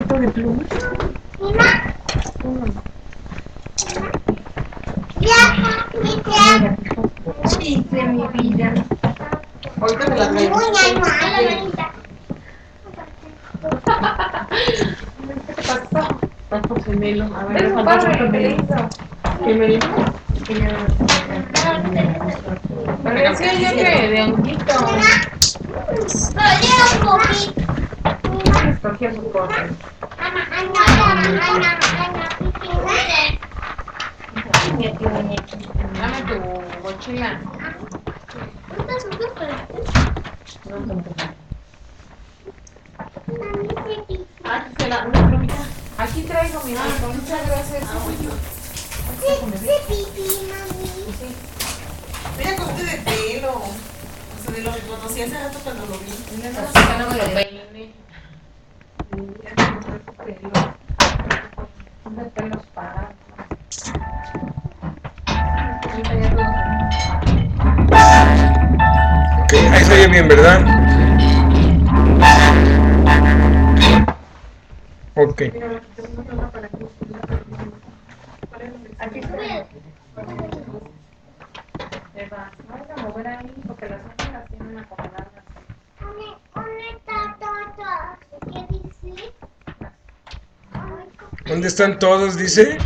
lapicito de pluma? Sí, de mi vida. Ahorita te la traigo. ¿Qué te pasó? Paso gemelo. A ver, Es un ¿cuánto padre que le gemelo? hizo. Gemelito. Parecía yo que de honguito. Escogía su cosa. Dame tu mochila. Aquí se la, una plumita. Aquí traigo mi mano. Muchas gracias. Mira corte de pelo. O sea, de lo que conocí hace rato cuando lo vi. No me lo peiné. Ya me encontré tu pelo. De pelos parados. Ahorita ya todo. Ok, ahí se oye bien, ¿verdad? Ok. Aquí está. Te vas. No vas a mover ahí porque las hojas las tienen acomodadas. ¿Dónde están todos? Dice.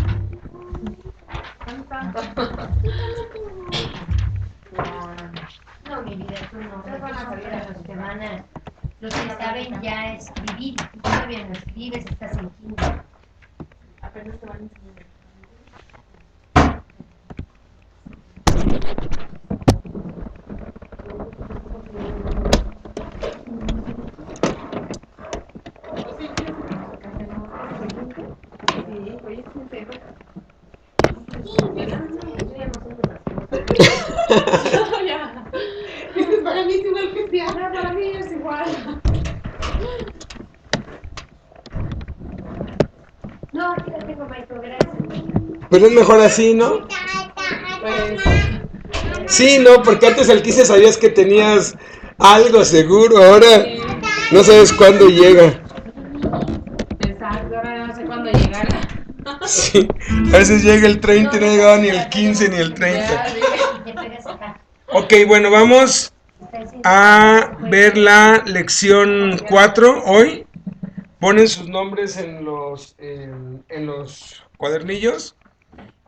No, mi vida, tú no. Estos son para los que van a, los que saben ya escribir. Tú todavía no escribes, estás en quinto. Apenas te van a enseñar. Ya. Dices, para mí es igual que Diana, para mí es igual. No, aquí la tengo, maestro, gracias. Pues es mejor así, ¿no? Pues, Sí, no, porque antes el 15 sabías que tenías algo seguro, ahora no sabes cuándo llega. exacto, ahora no sé cuándo llegará. Sí, a veces llega el 30 y no llegaba ni el 15 ni el 30. Ya, sí. Te pegas acá. Ok, bueno, vamos a ver la lección 4 hoy. Ponen sus nombres en los cuadernillos.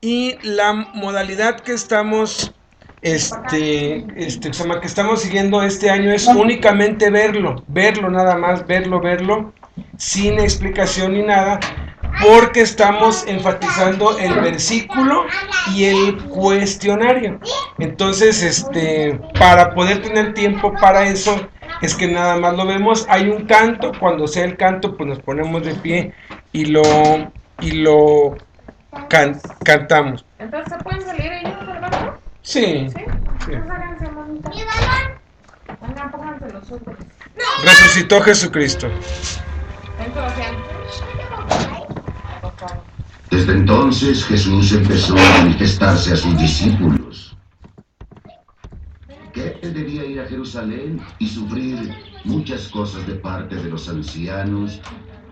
Y la modalidad que estamos que estamos siguiendo este año es únicamente verlo nada más, verlo, sin explicación ni nada, porque estamos enfatizando el versículo y el cuestionario. Entonces, para poder tener tiempo para eso, es que nada más lo vemos. Hay un canto, cuando sea el canto, pues nos ponemos de pie y lo cantamos. Entonces, ¿se pueden salir ellos del barco? Sí. ¿Sí? Entonces, háganse mamita. Vengan, pónganse los ojos. Resucitó Jesucristo. Entonces, por favor. Desde entonces Jesús empezó a manifestarse a sus discípulos que él debía ir a Jerusalén y sufrir muchas cosas de parte de los ancianos,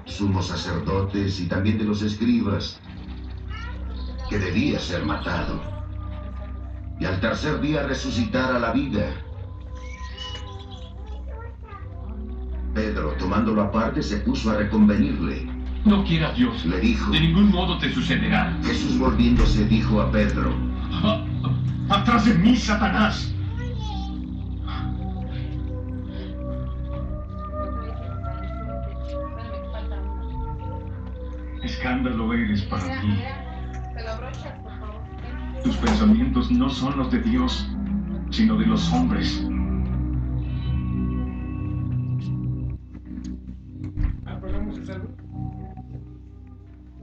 sumos sacerdotes y también de los escribas, que debía ser matado y al tercer día resucitar a la vida. Pedro, tomándolo aparte, se puso a reconvenirle. No quiera Dios, Le dijo. de ningún modo te sucederá. Jesús, volviéndose, dijo a Pedro: ¡Atrás de mí, Satanás! Escándalo eres para mí. Tus pensamientos no son los de Dios, sino de los hombres.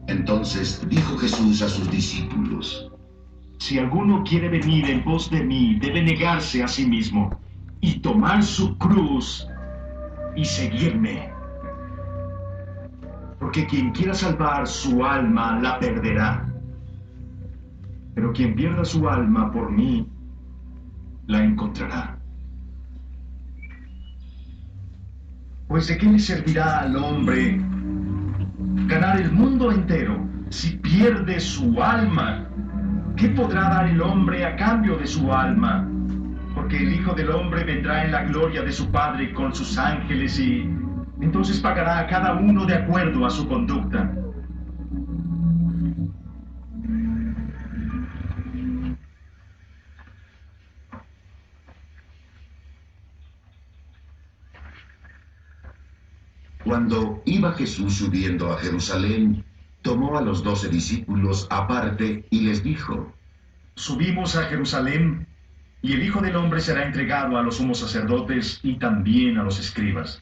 Entonces dijo Jesús a sus discípulos: Si alguno quiere venir en pos de mí, debe negarse a sí mismo y tomar su cruz y seguirme. Porque quien quiera salvar su alma la perderá. Pero quien pierda su alma por mí, la encontrará. Pues ¿de qué le servirá al hombre ganar el mundo entero, si pierde su alma, ¿qué podrá dar el hombre a cambio de su alma? Porque el Hijo del Hombre vendrá en la gloria de su Padre con sus ángeles y entonces pagará a cada uno de acuerdo a su conducta. Cuando iba Jesús subiendo a Jerusalén, tomó a los 12 discípulos aparte y les dijo: Subimos a Jerusalén, y el Hijo del Hombre será entregado a los sumos sacerdotes y también a los escribas.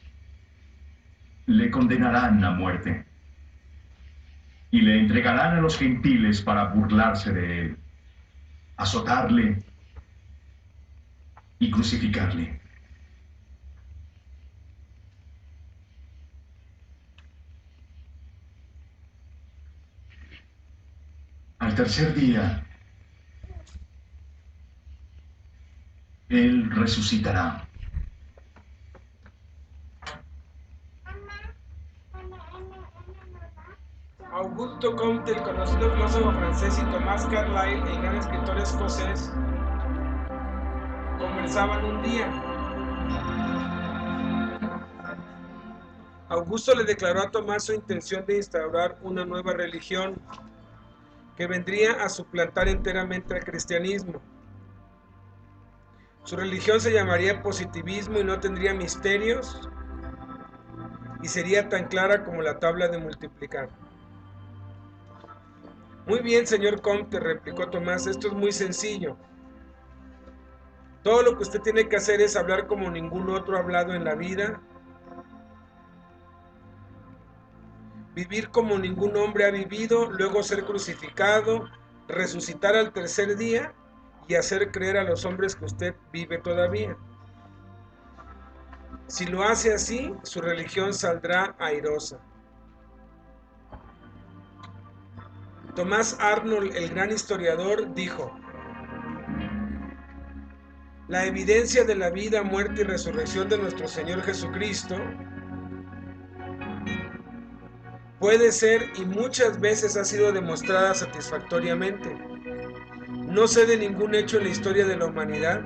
Le condenarán a muerte, y le entregarán a los gentiles para burlarse de él, azotarle y crucificarle. Al tercer día, Él resucitará. Auguste Comte, el conocido filósofo francés, y Thomas Carlyle, el gran escritor escocés, conversaban un día. Augusto le declaró a Tomás su intención de instaurar una nueva religión que vendría a suplantar enteramente al cristianismo. Su religión se llamaría positivismo y no tendría misterios y sería tan clara como la tabla de multiplicar. Muy bien, señor Comte, replicó Tomás, esto es muy sencillo. Todo lo que usted tiene que hacer es hablar como ningún otro ha hablado en la vida, vivir como ningún hombre ha vivido, luego ser crucificado, resucitar al tercer día y hacer creer a los hombres que usted vive todavía. Si lo hace así, su religión saldrá airosa. Tomás Arnold, el gran historiador, dijo: la evidencia de la vida, muerte y resurrección de nuestro Señor Jesucristo puede ser y muchas veces ha sido demostrada satisfactoriamente. No sé de ningún hecho en la historia de la humanidad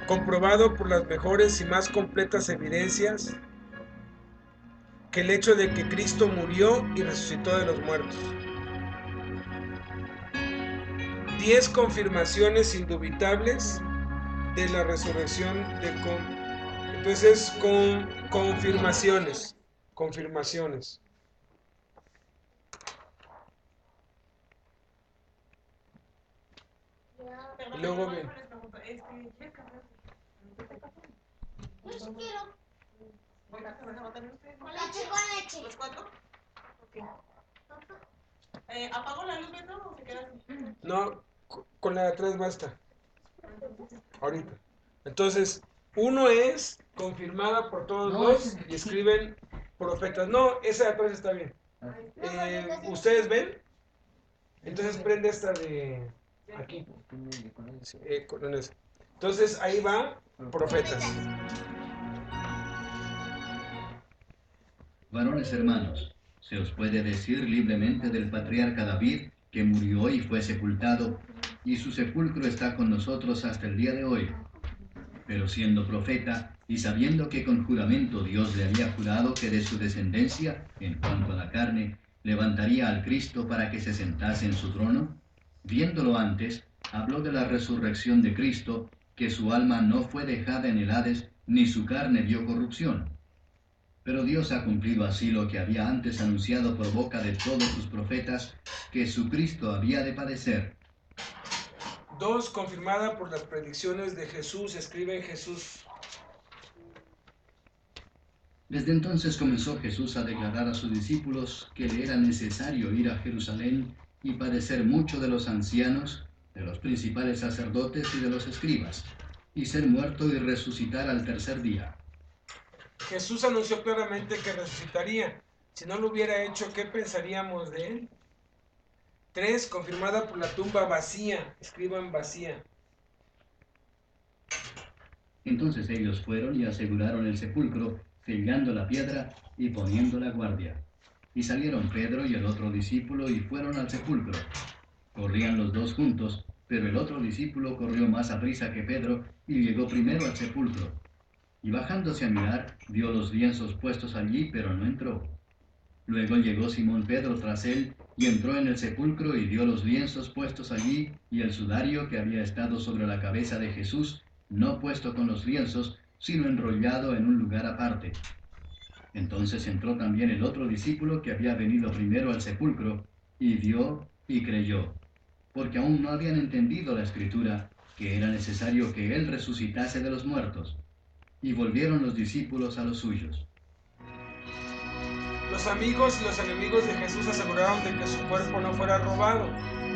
comprobado por las mejores y más completas evidencias que el hecho de que Cristo murió y resucitó de los muertos. 10 confirmaciones indubitables de la resurrección de entonces confirmaciones. Y luego ven. Yo quiero. ¿Con leche? ¿Los cuatro? Ok. ¿Apago la luz, Beto, o se queda así? No, con la de atrás basta. Ahorita. Entonces, uno es confirmada por todos dos y escriben profetas. No, esa de atrás está bien. ¿Ustedes ven? Entonces prende esta de aquí. Con eso. Entonces ahí va profetas. Varones hermanos, se os puede decir libremente del patriarca David, que murió y fue sepultado, y su sepulcro está con nosotros hasta el día de hoy. Pero siendo profeta, y sabiendo que con juramento Dios le había jurado que de su descendencia, en cuanto a la carne, levantaría al Cristo para que se sentase en su trono, viéndolo antes, habló de la resurrección de Cristo, que su alma no fue dejada en el Hades, ni su carne vio corrupción. Pero Dios ha cumplido así lo que había antes anunciado por boca de todos sus profetas, que su Cristo había de padecer. 2. Confirmada por las predicciones de Jesús, escribe Jesús. Desde entonces comenzó Jesús a declarar a sus discípulos que le era necesario ir a Jerusalén y padecer mucho de los ancianos, de los principales sacerdotes y de los escribas, y ser muerto y resucitar al tercer día. Jesús anunció claramente que resucitaría. Si no lo hubiera hecho, ¿qué pensaríamos de él? 3. Confirmada por la tumba vacía. Escriban vacía. Entonces ellos fueron y aseguraron el sepulcro, sellando la piedra y poniendo la guardia. Y salieron Pedro y el otro discípulo y fueron al sepulcro. Corrían los dos juntos, pero el otro discípulo corrió más aprisa que Pedro y llegó primero al sepulcro. Y bajándose a mirar, vio los lienzos puestos allí, pero no entró. Luego llegó Simón Pedro tras él, y entró en el sepulcro y vio los lienzos puestos allí, y el sudario que había estado sobre la cabeza de Jesús, no puesto con los lienzos, sino enrollado en un lugar aparte. Entonces entró también el otro discípulo que había venido primero al sepulcro, y vio y creyó, porque aún no habían entendido la Escritura, que era necesario que él resucitase de los muertos. Y volvieron los discípulos a los suyos. Los amigos y los enemigos de Jesús aseguraron de que su cuerpo no fuera robado.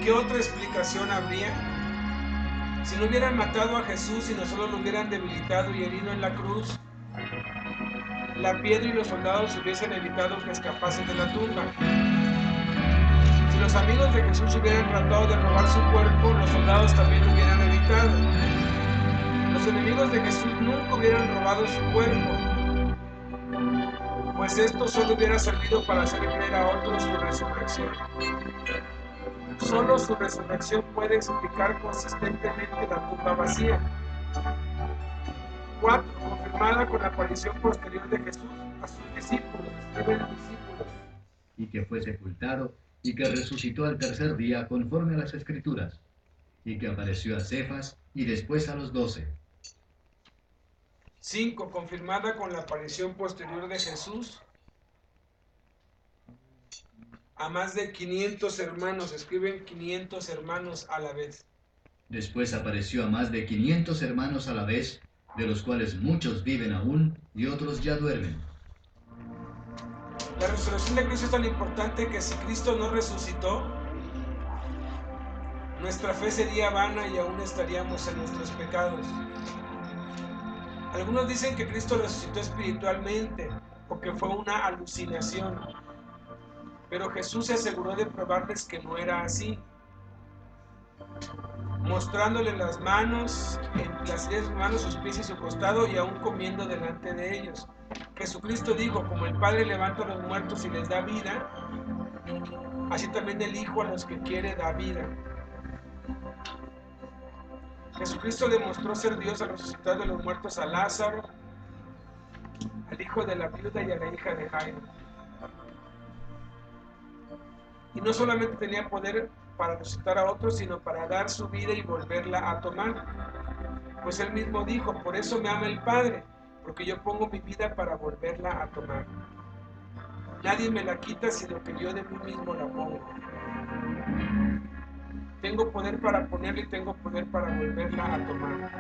¿Qué otra explicación habría? Si no hubieran matado a Jesús y no solo lo hubieran debilitado y herido en la cruz, la piedra y los soldados hubiesen evitado que escapasen de la tumba. Si los amigos de Jesús hubieran tratado de robar su cuerpo, los soldados también lo hubieran evitado. Los enemigos de Jesús nunca hubieran robado su cuerpo, pues esto solo hubiera servido para hacer creer a otros su resurrección. Solo su resurrección puede explicar consistentemente la tumba vacía. 4. Confirmada con la aparición posterior de Jesús a sus discípulos, escriben los discípulos. Y que fue sepultado, y que resucitó al tercer día conforme a las Escrituras, y que apareció a Cefas y después a los 12. 5. Confirmada con la aparición posterior de Jesús a más de 500 hermanos, escriben 500 hermanos a la vez. Después apareció a más de 500 hermanos a la vez, de los cuales muchos viven aún y otros ya duermen. La resurrección de Cristo es tan importante que si Cristo no resucitó, nuestra fe sería vana y aún estaríamos en nuestros pecados. Algunos dicen que Cristo resucitó espiritualmente o que fue una alucinación, pero Jesús se aseguró de probarles que no era así, mostrándole las manos, las heridas de sus manos, sus pies y su costado, y aún comiendo delante de ellos. Jesucristo dijo: como el Padre levanta a los muertos y les da vida, así también el Hijo a los que quiere da vida. Jesucristo demostró ser Dios al resucitar de los muertos a Lázaro, al hijo de la viuda y a la hija de Jairo. Y no solamente tenía poder para resucitar a otros, sino para dar su vida y volverla a tomar. Pues él mismo dijo: por eso me ama el Padre, porque yo pongo mi vida para volverla a tomar. Nadie me la quita, sino que yo de mí mismo la pongo. Tengo poder para ponerla y tengo poder para volverla a tomar.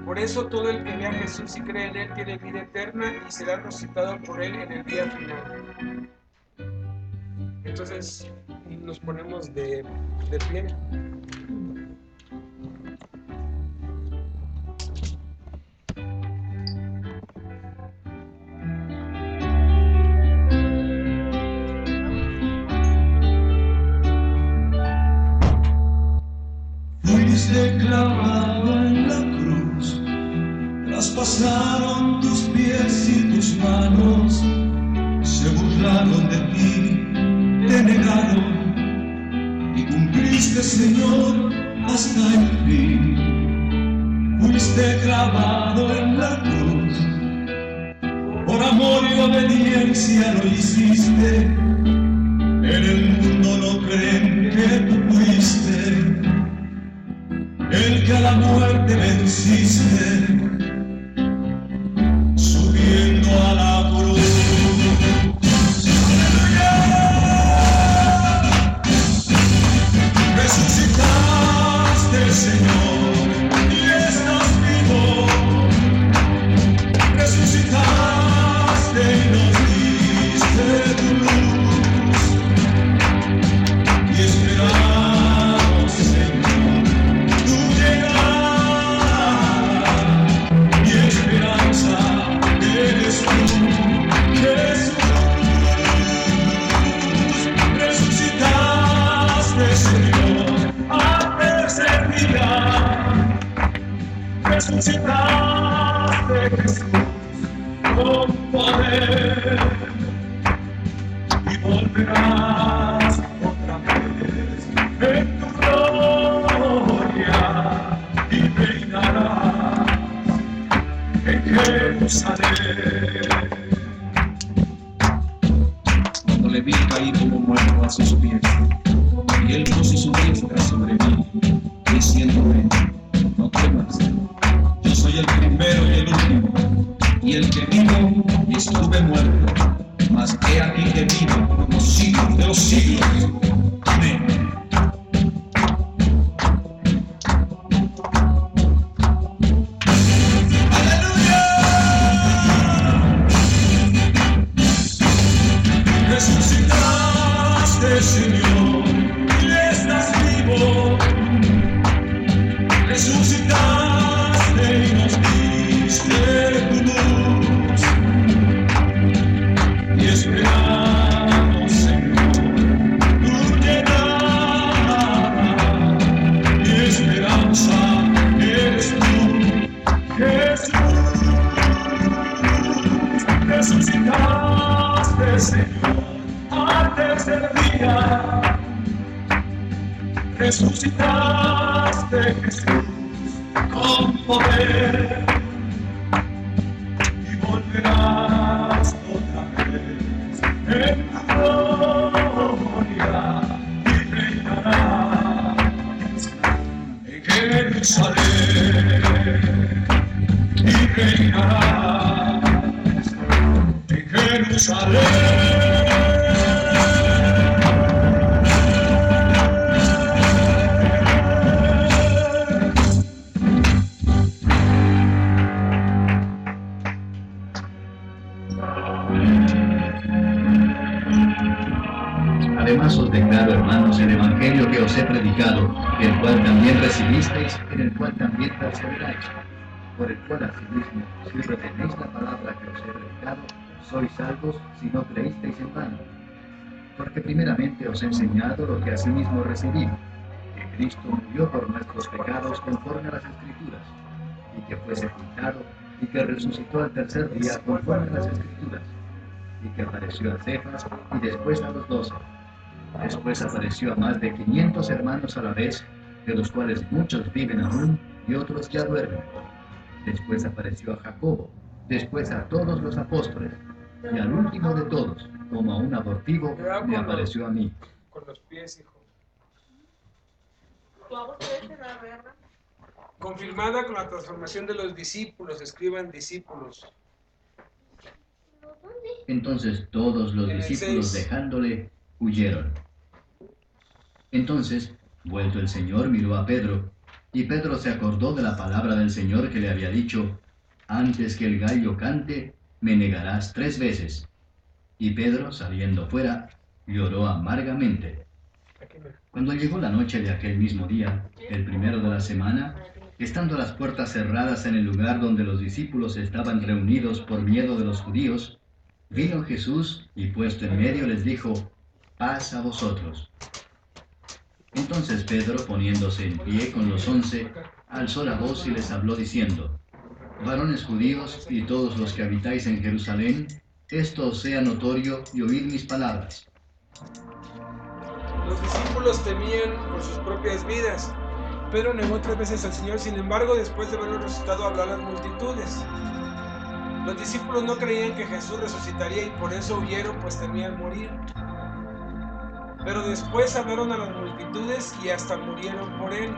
Por eso todo el que ve a Jesús y cree en él tiene vida eterna y será resucitado por él en el día final. Entonces nos ponemos de pie. Fuiste clavado en la cruz, traspasaron tus pies y tus manos, se burlaron de ti, te negaron y cumpliste, Señor, hasta el fin. Fuiste clavado en la cruz, por amor y obediencia lo hiciste, en el mundo no creen que tú fuiste el que a la muerte venciste, subiendo a la cruz. ¡Aleluya! Resucitaste, Señor, y estás vivo. Resucitaste y nos diste tu luz. Y esperamos, Señor, tu llegada. Mi esperanza eres tú, Jesús. Resucitaste, Señor, al tercer día. Resucitaste, Jesús, con poder y volverás otra vez en tu gloria y reinarás en Jerusalén. Cuando le vi caí como muerto a sus pies y él puso su diestra sobre mí diciéndome: no temas, yo soy el primero y el último, y el que vivo y estuve muerto, mas he aquí que vivo por los siglos de los siglos. Amén. ¡Aleluya! Resucitaste, Señor, y estás vivo. Resucitaste y nos diste tu luz, y esperamos, Señor, tu llegada. Mi esperanza eres tú, Jesús. Resucitaste, Señor, antes del día. Resucitaste, Jesús, con poder, y volverás otra vez en tu gloria y reinarás en Jerusalén, y reinarás en Jerusalén. Además os declaro, hermanos, el evangelio que os he predicado, el cual también recibisteis, en el cual también perseveráis, por el cual asimismo, si retenéis la palabra que os he predicado, sois salvos si no creísteis en vano. Porque primeramente os he enseñado lo que asimismo recibí, que Cristo murió por nuestros pecados conforme a las Escrituras, y que fue sepultado, y que resucitó al tercer día conforme a las Escrituras, y que apareció a Cefas y después a los 12. Después apareció a más de 500 hermanos a la vez, de los cuales muchos viven aún y otros ya duermen. Después apareció a Jacobo, después a todos los apóstoles, y al último de todos, como a un abortivo, me apareció a mí. Con los pies, hijo. Confirmada con la transformación de los discípulos, escriban discípulos. Entonces todos los En el discípulos 6. dejándole, huyeron. Entonces, vuelto el Señor, miró a Pedro, y Pedro se acordó de la palabra del Señor que le había dicho: antes que el gallo cante, me negarás 3 veces. Y Pedro, saliendo fuera, lloró amargamente. Cuando llegó la noche de aquel mismo día, el primero de la semana, estando las puertas cerradas en el lugar donde los discípulos estaban reunidos por miedo de los judíos, vino Jesús y puesto en medio les dijo: paz a vosotros. Entonces Pedro, poniéndose en pie con los 11, alzó la voz y les habló diciendo: varones judíos y todos los que habitáis en Jerusalén, esto os sea notorio y oíd mis palabras. Los discípulos temían por sus propias vidas. Pedro negó 3 veces al Señor, sin embargo, después de verlo resucitado, habló a las multitudes. Los discípulos no creían que Jesús resucitaría y por eso huyeron, pues temían morir. Pero después hablaron a las multitudes y hasta murieron por él.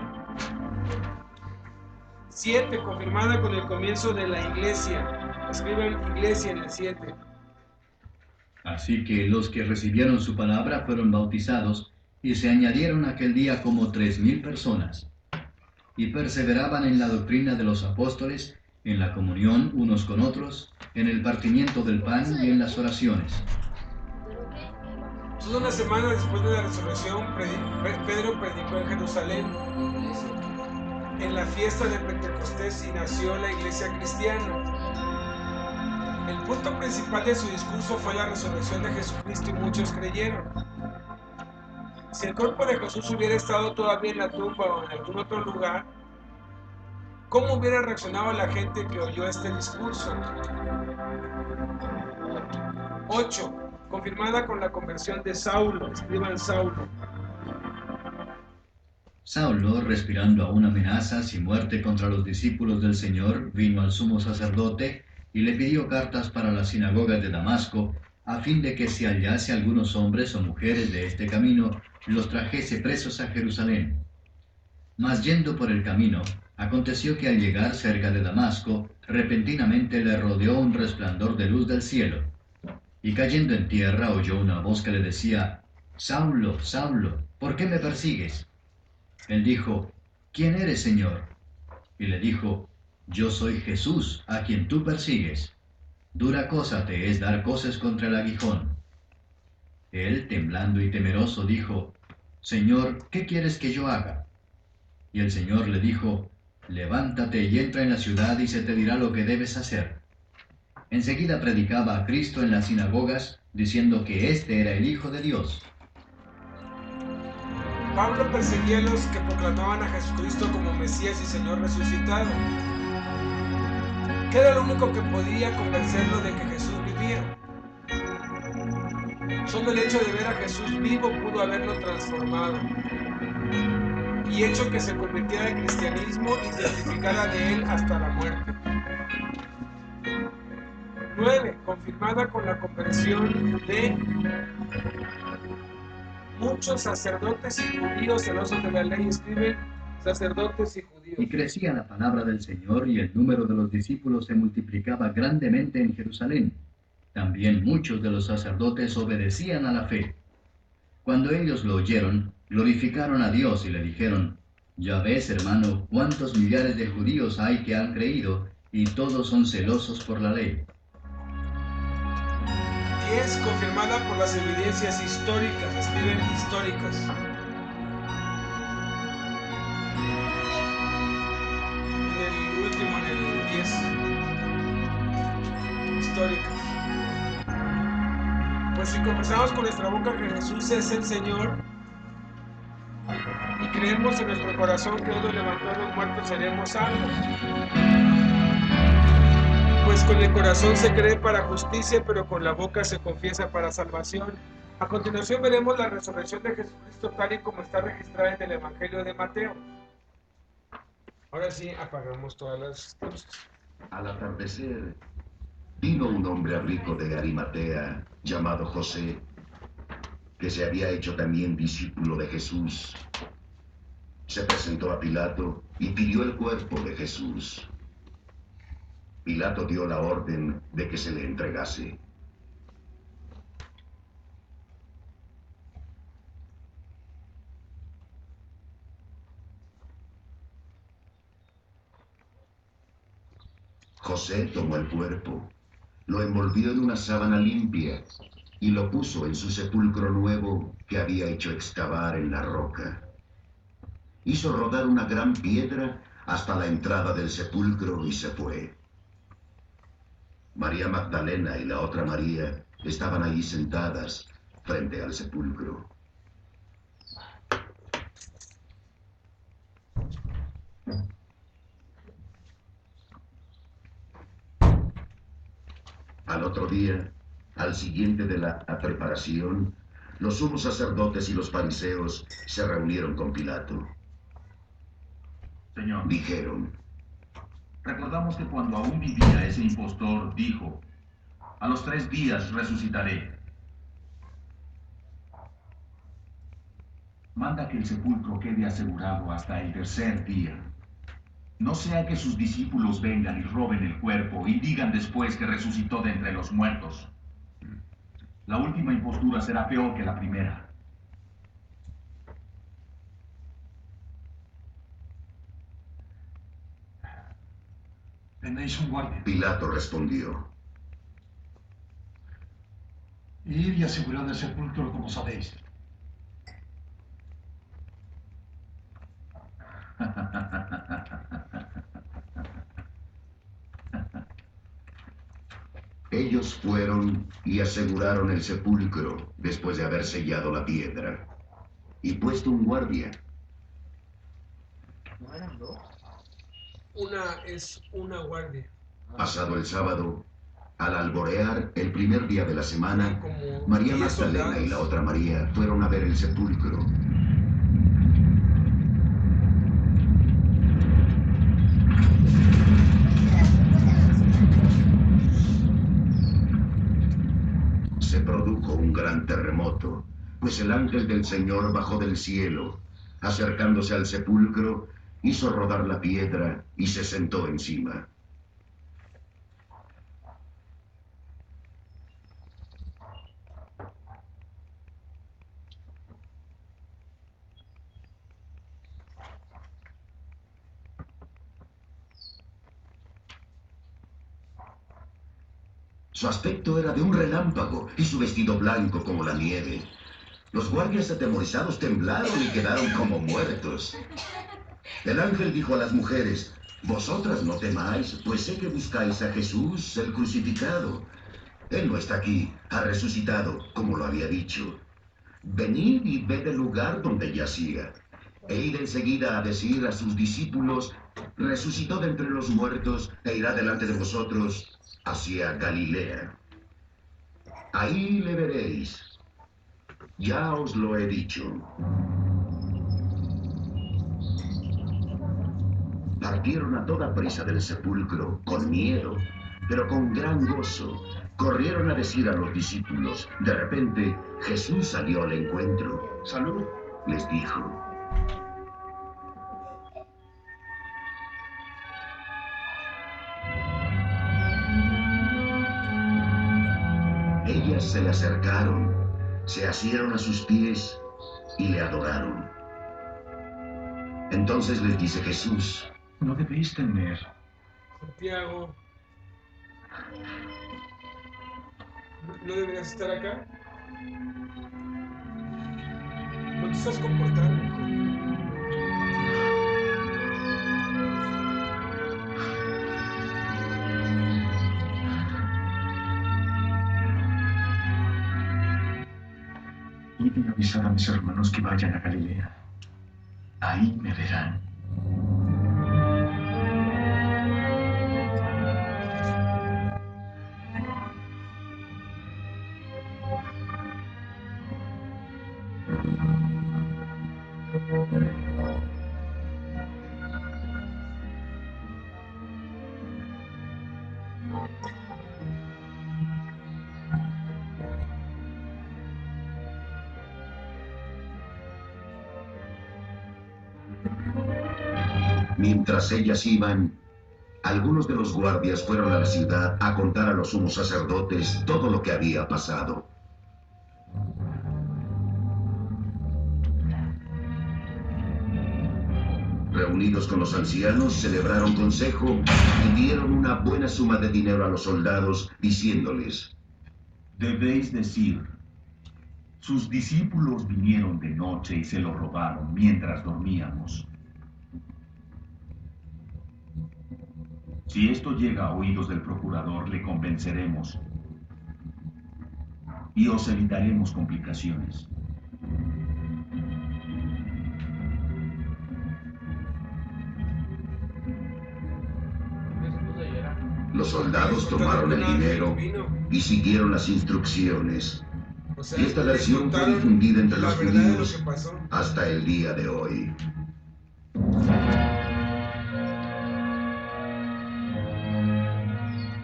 7. Confirmada con el comienzo de la iglesia. Escriban iglesia en el 7. Así que los que recibieron su palabra fueron bautizados, y se añadieron aquel día como 3,000 personas. Y perseveraban en la doctrina de los apóstoles, en la comunión unos con otros, en el partimiento del pan y en las oraciones. Toda una semana después de la resurrección, Pedro predicó en Jerusalén, en la fiesta de Pentecostés, y nació la iglesia cristiana. El punto principal de su discurso fue la resurrección de Jesucristo y muchos creyeron. Si el cuerpo de Jesús hubiera estado todavía en la tumba o en algún otro lugar, ¿cómo hubiera reaccionado la gente que oyó este discurso? 8. Confirmada con la conversión de Saulo. Escriban Saulo. Saulo, respirando aún amenazas y muerte contra los discípulos del Señor, vino al sumo sacerdote y le pidió cartas para las sinagogas de Damasco, a fin de que si hallase algunos hombres o mujeres de este camino, los trajese presos a Jerusalén. Mas yendo por el camino, aconteció que al llegar cerca de Damasco, repentinamente le rodeó un resplandor de luz del cielo. Y cayendo en tierra oyó una voz que le decía, Saulo, Saulo, ¿por qué me persigues? Él dijo, ¿quién eres, Señor? Y le dijo, yo soy Jesús, a quien tú persigues. Dura cosa te es dar coces contra el aguijón. Él, temblando y temeroso, dijo, Señor, ¿qué quieres que yo haga? Y el Señor le dijo, levántate y entra en la ciudad y se te dirá lo que debes hacer. Enseguida predicaba a Cristo en las sinagogas, diciendo que éste era el Hijo de Dios. Pablo perseguía a los que proclamaban a Jesucristo como Mesías y Señor resucitado. ¿Qué era lo único que podía convencerlo de que Jesús vivía? Solo el hecho de ver a Jesús vivo pudo haberlo transformado y hecho que se convirtiera en cristianismo y testificara de él hasta la muerte. 9. Confirmada con la conversión de muchos sacerdotes y judíos celosos de la ley. Escriben sacerdotes y judíos. Y crecía la palabra del Señor y el número de los discípulos se multiplicaba grandemente en Jerusalén. También muchos de los sacerdotes obedecían a la fe. Cuando ellos lo oyeron, glorificaron a Dios y le dijeron, ya ves, hermano, cuántos millares de judíos hay que han creído y todos son celosos por la ley. 10. Confirmada por las evidencias históricas. Escriben históricas. En el último, en el 10. Históricas. Pues si confesamos con nuestra boca que Jesús es el Señor y creemos en nuestro corazón que Él lo levantó de los muertos, seremos salvos. Pues con el corazón se cree para justicia, pero con la boca se confiesa para salvación. A continuación veremos la resurrección de Jesucristo tal y como está registrada en el Evangelio de Mateo. Ahora sí, apagamos todas las luces. Al atardecer, vino un hombre rico de Arimatea, llamado José, que se había hecho también discípulo de Jesús. Se presentó a Pilato y pidió el cuerpo de Jesús. Pilato dio la orden de que se le entregase. José tomó el cuerpo, lo envolvió en una sábana limpia y lo puso en su sepulcro nuevo que había hecho excavar en la roca. Hizo rodar una gran piedra hasta la entrada del sepulcro y se fue. María Magdalena y la otra María estaban allí sentadas frente al sepulcro. Al otro día, al siguiente de la preparación, los sumos sacerdotes y los fariseos se reunieron con Pilato. Señor, Dijeron, recordamos que cuando aún vivía ese impostor, dijo, a los 3 días resucitaré. Manda que el sepulcro quede asegurado hasta el 3er día. No sea que sus discípulos vengan y roben el cuerpo y digan después que resucitó de entre los muertos. La última impostura será peor que la primera. Tenéis un guardia. Pilato respondió, Ir y asegurad el sepulcro como sabéis. ellos fueron y aseguraron el sepulcro después de haber sellado la piedra y puesto un guardia. ¿No eran 2? Una es una guardia. Pasado el sábado, Al alborear, el primer día de la semana, Como María 10 Magdalena y soldados. la otra María fueron a ver el sepulcro. Se produjo un gran terremoto, pues el ángel del Señor bajó del cielo, acercándose al sepulcro, hizo rodar la piedra y se sentó encima. Su aspecto era de un relámpago y su vestido blanco como la nieve. Los guardias atemorizados temblaron y quedaron como muertos. El ángel dijo a las mujeres: vosotras no temáis, pues sé que buscáis a Jesús, el crucificado. Él no está aquí, ha resucitado, como lo había dicho. Venid y ved el lugar donde yacía. E id enseguida a decir a sus discípulos: resucitó de entre los muertos e irá delante de vosotros hacia Galilea. Ahí le veréis. Ya os lo he dicho. Partieron a toda prisa del sepulcro, con miedo, pero con gran gozo. Corrieron a decir a los discípulos. De repente, Jesús salió al encuentro. Salud. Les dijo: ellas se le acercaron, se asieron a sus pies y le adoraron. Entonces les dice Jesús: No debéis temer. Santiago, ¿no deberías estar acá? No te estás comportando, hijo. Id y avisad a mis hermanos que vayan a Galilea. Ahí me verán. Mientras ellas iban, algunos de los guardias fueron a la ciudad a contar a los sumos sacerdotes todo lo que había pasado. Reunidos con los ancianos, celebraron consejo y dieron una buena suma de dinero a los soldados, diciéndoles: Debéis decir, sus discípulos vinieron de noche y se lo robaron mientras dormíamos. Si esto llega a oídos del procurador, le convenceremos y os evitaremos complicaciones. Los soldados tomaron el dinero y siguieron las instrucciones. O sea, Y esta les versión fue contaron difundida entre la los verdad de lo judíos que pasó. hasta el día de hoy.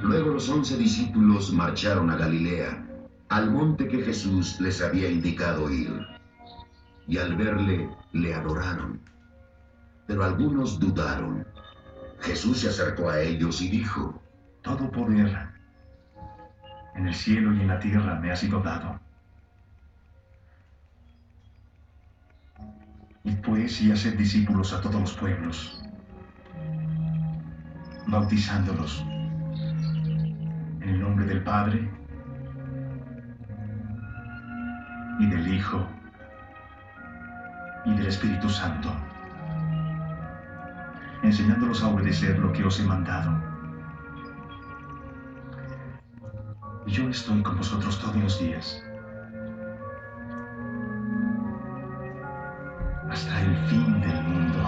Luego los 11 discípulos marcharon a Galilea, al monte que Jesús les había indicado ir. Y al verle, le adoraron. Pero algunos dudaron. Jesús se acercó a ellos y dijo: Todo poder en el cielo y en la tierra me ha sido dado. Id pues y haced discípulos a todos los pueblos, bautizándolos en el nombre del Padre y del Hijo y del Espíritu Santo, enseñándolos a obedecer lo que os he mandado. Y yo estoy con vosotros todos los días, hasta el fin del mundo.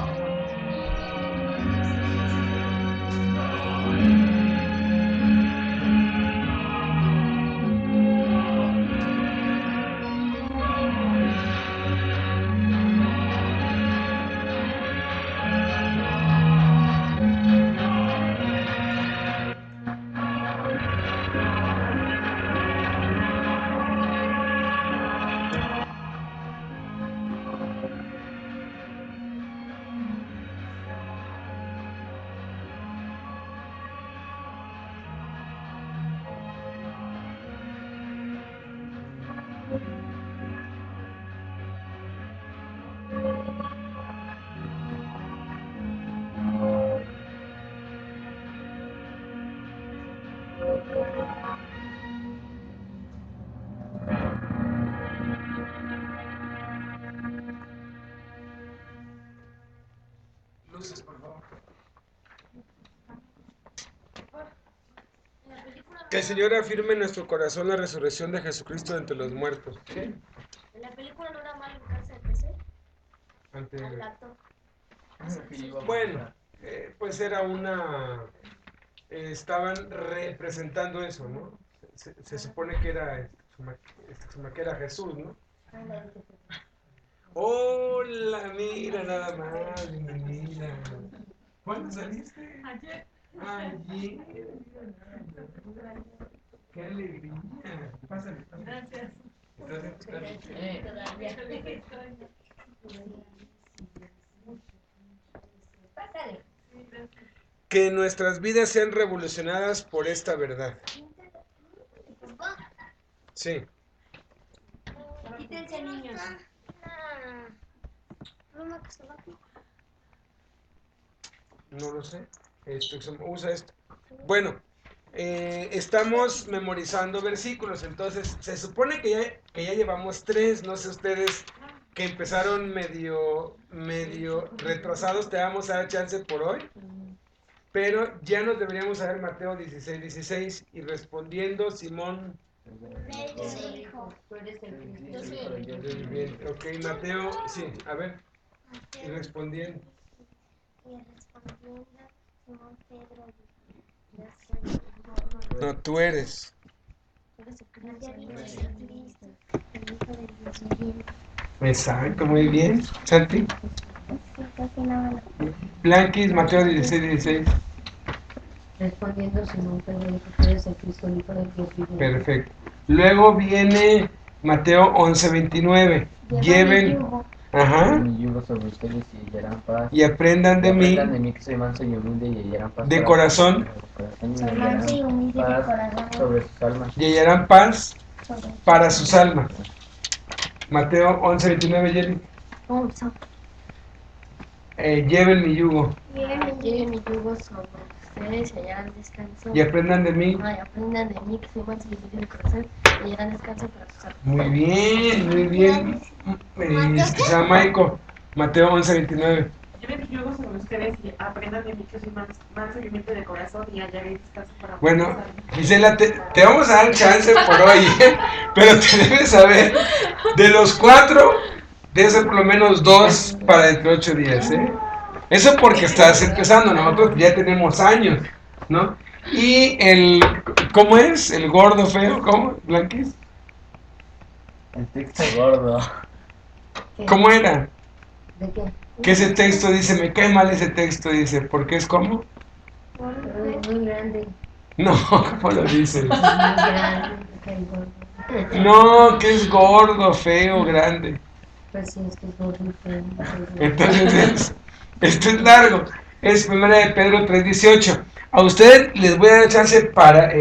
Luces, por favor. Que el Señor afirme en nuestro corazón la resurrección de Jesucristo de entre los muertos. ¿Qué? ¿En la película no era malo en cárcel de PC? Ante... Al actor. Bueno, pues era una... estaban representando eso, ¿no? Se supone que era que era Jesús, ¿no? Hola, mira nada más, mira. ¿Cuándo saliste? Ayer. Ayer. Qué alegría. Pásale, pásale. Gracias. Pásale. Que nuestras vidas sean revolucionadas por esta verdad. Sí. Quítense, niños. No lo sé. Usa esto. Bueno, estamos memorizando versículos, entonces se supone que ya llevamos 3, no sé ustedes que empezaron medio retrasados, te vamos a dar chance por hoy, pero ya nos deberíamos saber Mateo 16:16 y respondiendo Simón. Bien, ok, Mateo, sí, a ver, y respondiendo. No, tú eres. Exacto, muy bien. Santi. Blanquis, Mateo 16:16. Respondiendo Simón Pedro dijo: tú eres el Cristo, el Hijo del Dios vivo. Perfecto. Luego viene Mateo 11:29. Lleven mi yugo sobre ustedes y hallarán paz. Y aprendan de mí, Que soy manso y humilde y hallarán paz de corazón, Soy manso y humilde de corazón. sobre sus almas. y hallarán paz para sus almas. Mateo 11:29, Jenny. Lleven mi yugo. Lleven mi yugo sobre ustedes y hallarán descanso. Y aprendan de mí. Aprendan de mí, que soy manso y humilde de corazón, y hallarán descanso para sus almas. Muy bien, muy bien. Jamaico, Mateo 11:29. Lleven mi yugo sobre ustedes y aprendan de mí, que soy manso y humilde de corazón, y hallaré descanso para Bueno, vuestras almas. Gisela, te vamos a dar chance por hoy, pero te debes saber, de los 4, debe ser por lo menos 2 para dentro de 8 días, ¿eh? Eso porque estás empezando, nosotros ya tenemos años, ¿no? Y ¿cómo es? ¿El gordo feo? ¿Cómo, Blanquis? El texto gordo. ¿Cómo era? ¿De qué? Que ese texto dice, me cae mal ese texto, dice, ¿por qué es como? Muy grande. No, ¿cómo lo dice? Muy grande. No, que es gordo, feo, grande. Pues sí, es que es gordo y feo. Entonces, esto es largo. Es 1 de Pedro 3:18. A usted les voy a dar chance para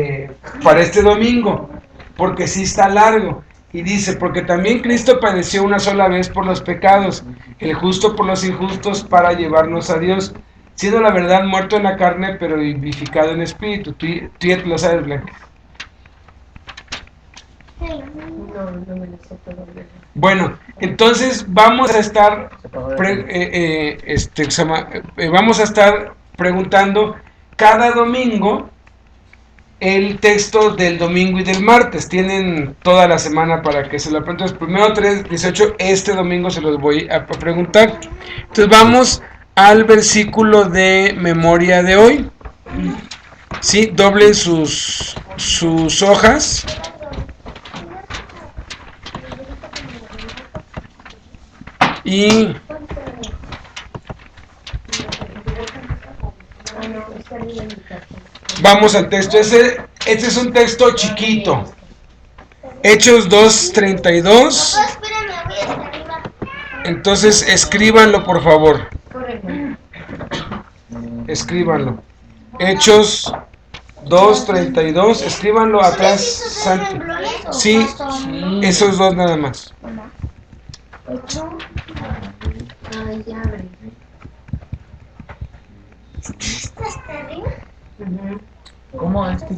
este domingo, porque sí está largo. Y dice, porque también Cristo padeció una sola vez por los pecados, el justo por los injustos, para llevarnos a Dios, siendo la verdad muerto en la carne, pero vivificado en espíritu. Tú ya te lo sabes, Blanca. No me lo sé todavía. Bueno, entonces vamos a estar vamos a estar preguntando cada domingo el texto del domingo y del martes. Tienen toda la semana para que se lo aprendan. Primero 3:18, este domingo se los voy a preguntar. Entonces vamos al versículo de memoria de hoy. Sí, doblen sus hojas. Y vamos al texto. Este es un texto chiquito. Hechos 2:32. Entonces escríbanlo, por favor. Escríbanlo. Hechos 2:32. Escríbanlo atrás, Santi. Sí, esos dos nada más. ¿Cómo es que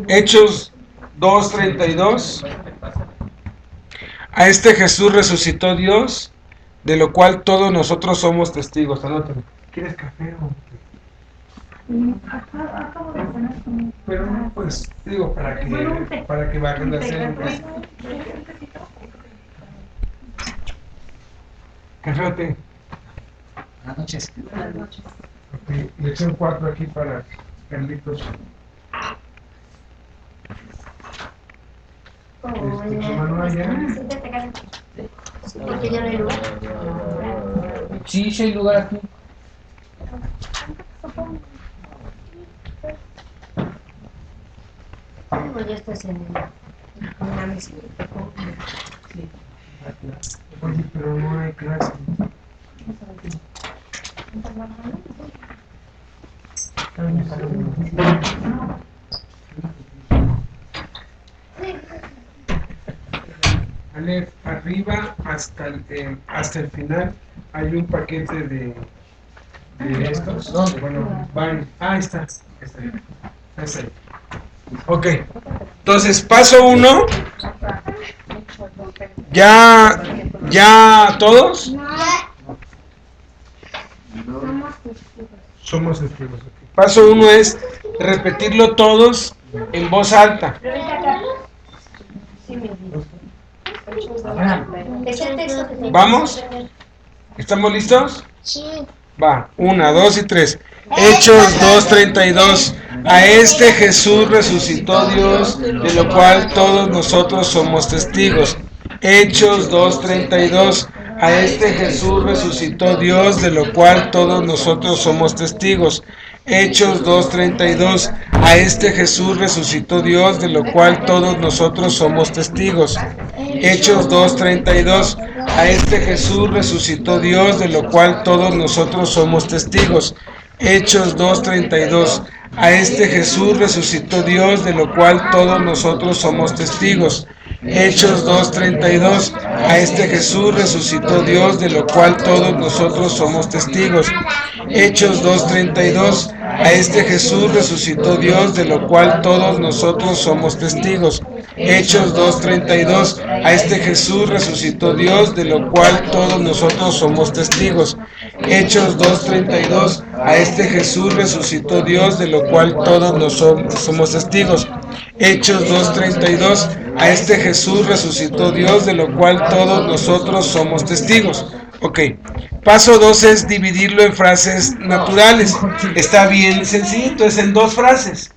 Hechos 2:32. A este Jesús resucitó Dios, de lo cual todos nosotros somos testigos. Anótalo. ¿Quieres café o qué? Pero pues digo para que bajen la cena. ¿Café o té? Buenas noches. Okay. Lección 4 aquí para Carlitos. Porque ya no hay lugar. Sí, sí hay lugar aquí. No, ya estás en una mesita. Oye, pero no hay clase. Alef, arriba hasta el final hay un paquete de estos. Bueno, van. Ahí está. Ahí está. Ok. Entonces, paso 1. ¿Ya todos? Somos testigos. Okay. Paso 1 es repetirlo todos en voz alta. ¿Vamos? ¿Estamos listos? Sí. Va, 1, 2 y 3. Hechos 2:32. A este Jesús resucitó Dios, de lo cual todos nosotros somos testigos. Hechos 2:32. A este Jesús resucitó Dios, de lo cual todos nosotros somos testigos. Hechos 2:32. A este Jesús resucitó Dios, de lo cual todos nosotros somos testigos. Hechos 2:32. A este Jesús resucitó Dios, de lo cual todos nosotros somos testigos. Hechos 2:32. A este Jesús resucitó Dios, de lo cual todos nosotros somos testigos. Hechos 2:32. A este Jesús resucitó Dios, de lo cual todos nosotros somos testigos. Hechos 2:32. A este Jesús resucitó Dios, de lo cual todos nosotros somos testigos. Hechos 2:32. A este Jesús resucitó Dios, de lo cual todos nosotros somos testigos. Hechos 2:32. A este Jesús resucitó Dios, de lo cual todos nosotros somos testigos. Hechos 2:32. A este Jesús resucitó Dios, de lo cual todos nosotros somos testigos. Ok. Paso 2 es dividirlo en frases naturales. Está bien sencillito, es en 2 frases.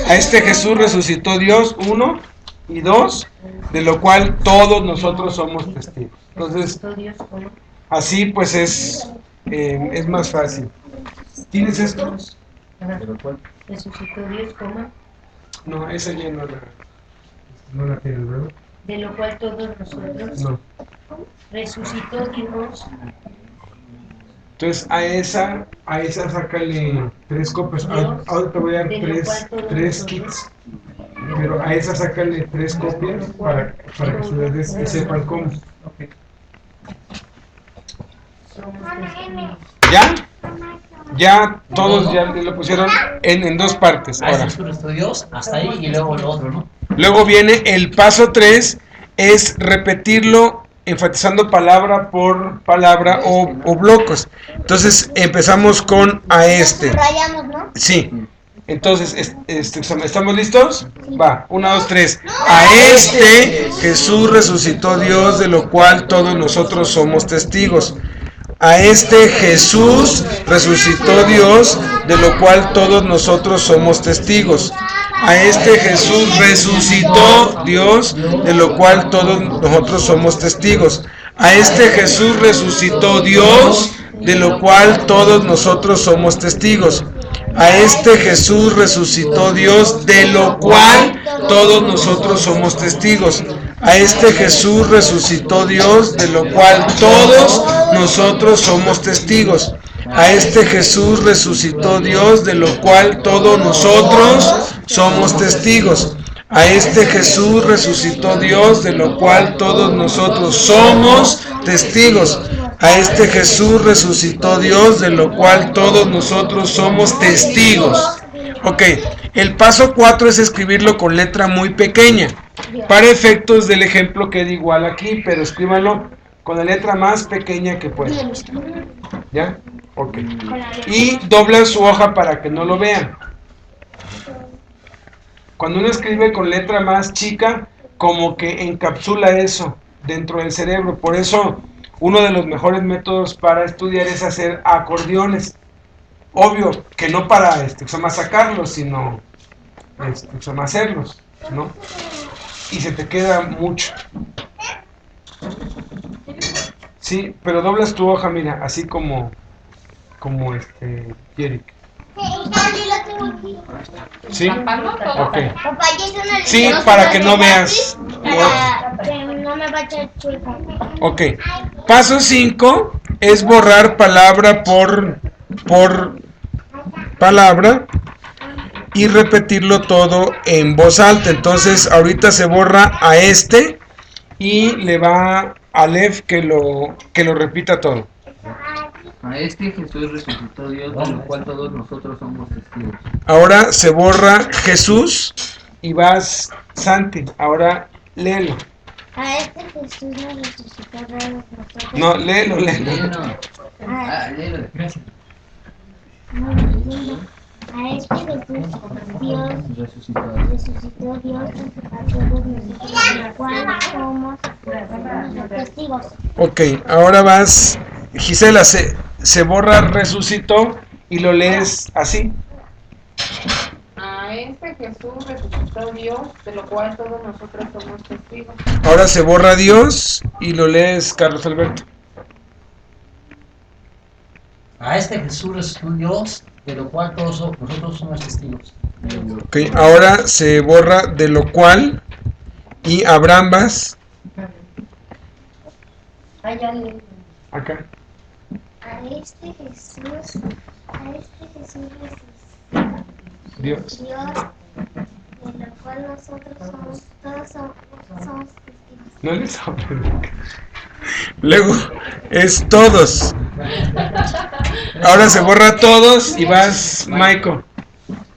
A este Jesús resucitó Dios, 1 y 2, de lo cual todos nosotros somos testigos. Entonces, así pues es más fácil. ¿Tienes esto? Resucitó Dios, ¿cómo? No, esa ya no la tienes, ¿verdad? De lo cual todos nosotros. No. Resucitó Dios. Entonces a esa sácale 3 copias. Ahora te voy a dar 3 kits. Pero a esa sácale 3 copias para que ustedes sepan cómo. Okay. ¿Ya? Ya todos ya lo pusieron en 2 partes. Ahora. Dios, hasta ahí y luego lo otro, ¿no? Luego viene el paso 3, es repetirlo enfatizando palabra por palabra o blocos. Entonces empezamos con a este. Sí. Entonces, ¿estamos listos? Va, 1, 2, 3. A este Jesús resucitó Dios, de lo cual todos nosotros somos testigos. A este Jesús resucitó Dios, de lo cual todos nosotros somos testigos. A este Jesús resucitó Dios, de lo cual todos nosotros somos testigos. A este Jesús resucitó Dios, de lo cual todos nosotros somos testigos. A este Jesús resucitó Dios, de lo cual todos nosotros somos testigos. A este Jesús resucitó Dios, de lo cual todos nosotros somos testigos. A este Jesús resucitó Dios, de lo cual todos nosotros somos testigos. A este Jesús resucitó Dios, de lo cual todos nosotros somos testigos. A este Jesús resucitó Dios, de lo cual todos nosotros somos testigos. Ok, el paso 4 es escribirlo con letra muy pequeña, para efectos del ejemplo queda igual aquí, pero escríbanlo con la letra más pequeña que puedan. ¿Ya? Ok. Y doblan su hoja para que no lo vean. Cuando uno escribe con letra más chica, como que encapsula eso dentro del cerebro. Por eso, uno de los mejores métodos para estudiar es hacer acordeones. Obvio que no para sacarlos, sino hacerlos, ¿no? Y se te queda mucho. Sí, pero doblas tu hoja, mira, así como Eric. ¿Sí? Ok. Sí, para que no veas. No me va a echar chueca. Ok. Paso 5 es borrar palabra por palabra y repetirlo todo en voz alta. Entonces, ahorita se borra a este y le va a Lev que lo repita todo. A este Jesús resucitó Dios, de lo cual todos nosotros somos testigos. Ahora se borra Jesús y vas Santi. Ahora léelo. A este Jesús nos resucitó Dios. No, léelo. Léelo. A este Jesús Dios resucitó Dios a todos nosotros, de lo cual somos testigos. Ok, ahora vas, Gisela, se borra resucitó y lo lees así. A este Jesús resucitó Dios, de lo cual todos nosotros somos testigos. Ahora se borra Dios y lo lees, Carlos Alberto. A este Jesús resucitó Dios, de lo cual todos nosotros somos testigos. Ok, ahora se borra de lo cual y Abraham vas. Acá. A este Jesús resucitó Dios. de lo cual nosotros somos testigos. No les aprendo. Luego es todos. Ahora se borra todos y vas Maiko.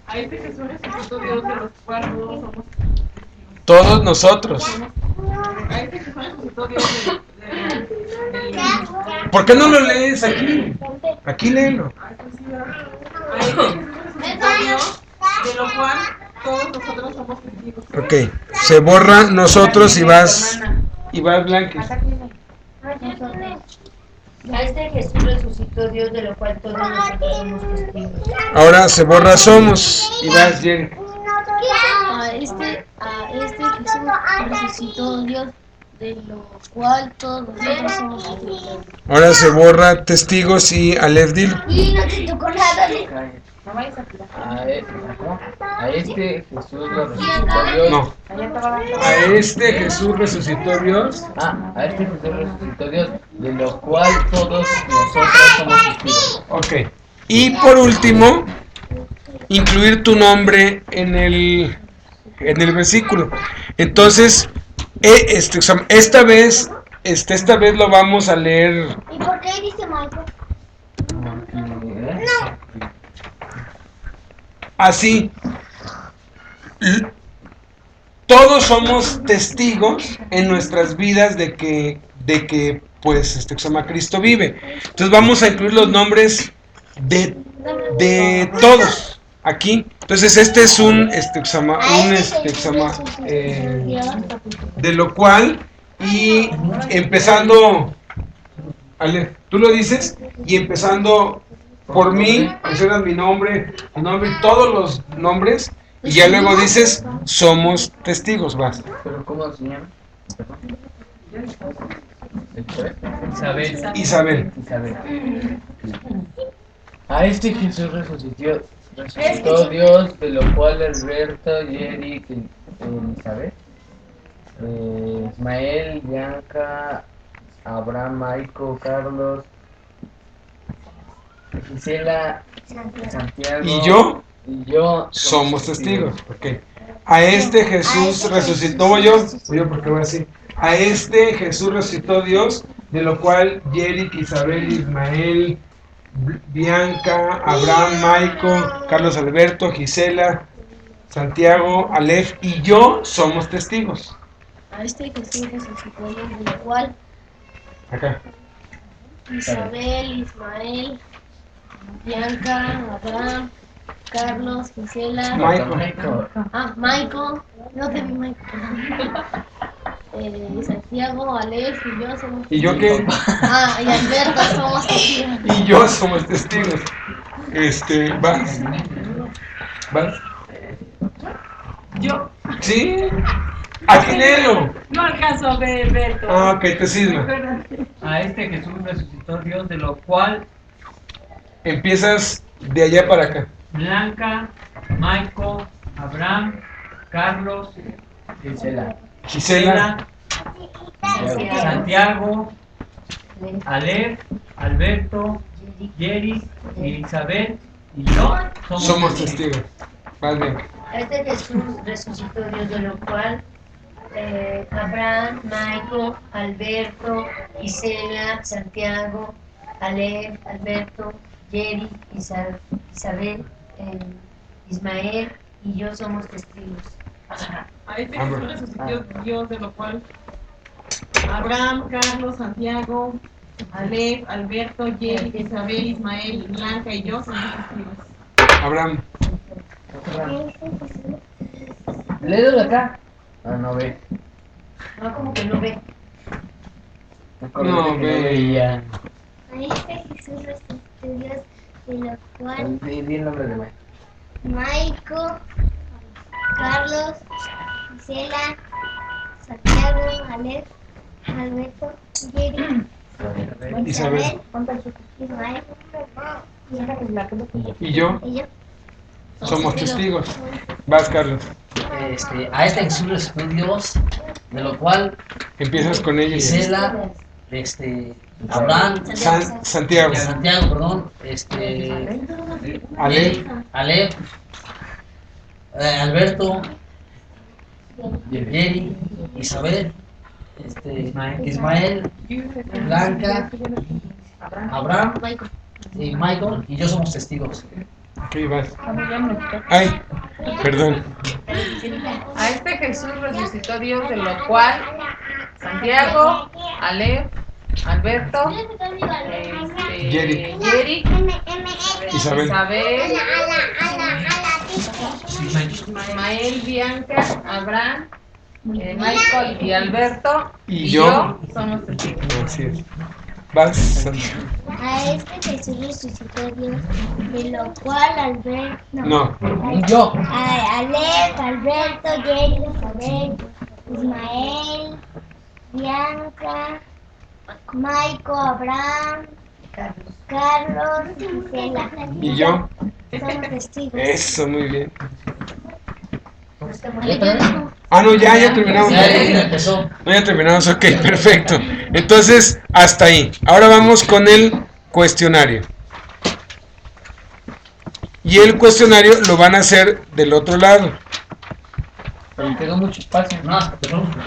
A este Jesús resucitó Dios, de los cuales todos somos testigos. Todos nosotros. A este Jesús resucitó Dios ¿Por qué no lo lees aquí? Aquí léelo. A este Jesús resucitó Dios, de lo cual todos nosotros somos testigos. Ok, se borra nosotros y vas Blanquis. A este Jesús resucitó Dios, de lo cual todos nosotros somos testigos. Ahora se borra somos y vas Jerry. A este Jesús resucitó Dios, de lo cual todos nosotros somos testigos. Ahora se borra testigos y Aleph Dil. Y no te tocó nada de... A este Jesús resucitó Dios. No. A este Jesús resucitó Dios. A este Jesús resucitó Dios, de lo cual todos nosotros somos testigos. Ok. Y por último, incluir tu nombre en el versículo. Entonces, esta vez lo vamos a leer. ¿Y por qué dice Michael? No. Así. Todos somos testigos en nuestras vidas de que pues Cristo vive. Entonces vamos a incluir los nombres de todos aquí. Entonces este es de lo cual y empezando, Ale, tú lo dices y empezando por mí, mencionas mi nombre y todos los nombres y ya luego dices somos testigos, vas. ¿Pero cómo se llama? Isabel. A este Jesús resucitó Dios, de lo cual Alberto, Jerry, Isabel, Ismael, Bianca, Abraham, Maiko, Carlos, Gisela, Santiago y yo somos testigos. Okay. A este Jesús resucitó yo porque voy así. A este Jesús resucitó Dios, de lo cual Yerick, Isabel, Ismael, Bianca, Abraham, Maico, Carlos Alberto, Gisela, Santiago, Aleph y yo somos testigos. A este Jesús resucitó Dios, de lo cual Acá. Isabel, Ismael, Bianca, Abraham, Carlos, Gisela, Maico, no te vi Maico, Santiago, Aleph y yo somos testigos. ¿Y yo qué? Y Alberto somos testigos. Y yo somos testigos. ¿Vas? ¿Vas? ¿Yo? ¿Sí? Aquí léelo. No alcanzo a ver todo. Ah, ok, te sirve. A este Jesús resucitó Dios, de lo cual empiezas de allá para acá. Blanca, Maico, Abraham, Carlos, Gisela, Santiago, Aleph, Alberto, Yeri, Isabel y yo somos testigos. Vale. Este Jesús resucitó Dios, de lo cual Abraham, Maico, Alberto, Gisela, Santiago, Aleph, Alberto, Yeri, Isabel, Ismael y yo somos testigos. A este Jesús resucitó Dios, de lo cual Abraham, Carlos, Santiago, Aleph, Alberto, Yeri, Isabel, Ismael, Blanca y yo somos testigos. Abraham. Léelo acá. No ve. No, como que no ve. No veía. A este Jesús resucitó Dios, de lo cual Di el nombre de Maico. Maico, Carlos, Gisela, Santiago, Aleph, Alberto, Yeri, Isabel. Ismael Y yo somos testigos. Vas, Carlos. A este Jesús resucitó Dios, de lo cual empiezas con ella. Gisela, Abraham, Santiago, perdón, Aleph, Alberto, Yeri, Isabel, Ismael, Blanca, Abraham y Michael y yo somos testigos. Aquí vas. Ay, perdón. A este Jesús resucitó Dios, de lo cual Santiago, Aleph, Alberto, Yeri, Isabel, Ismael, Bianca, Abraham, Michael y Alberto y yo somos testigos. Así es. Vas. A este Jesús resucitó Dios, de lo cual Alberto, yo. Aleph, Alberto, Yeri, Isabel, Ismael, Bianca, Maico, Abraham, Carlos, Gisela Y yo. somos testigos. Eso, muy bien. No, ya terminamos. Ya terminamos, ok, perfecto. Entonces, hasta ahí. Ahora vamos con el cuestionario. Y el cuestionario lo van a hacer del otro lado. Pero quedó mucho espacio.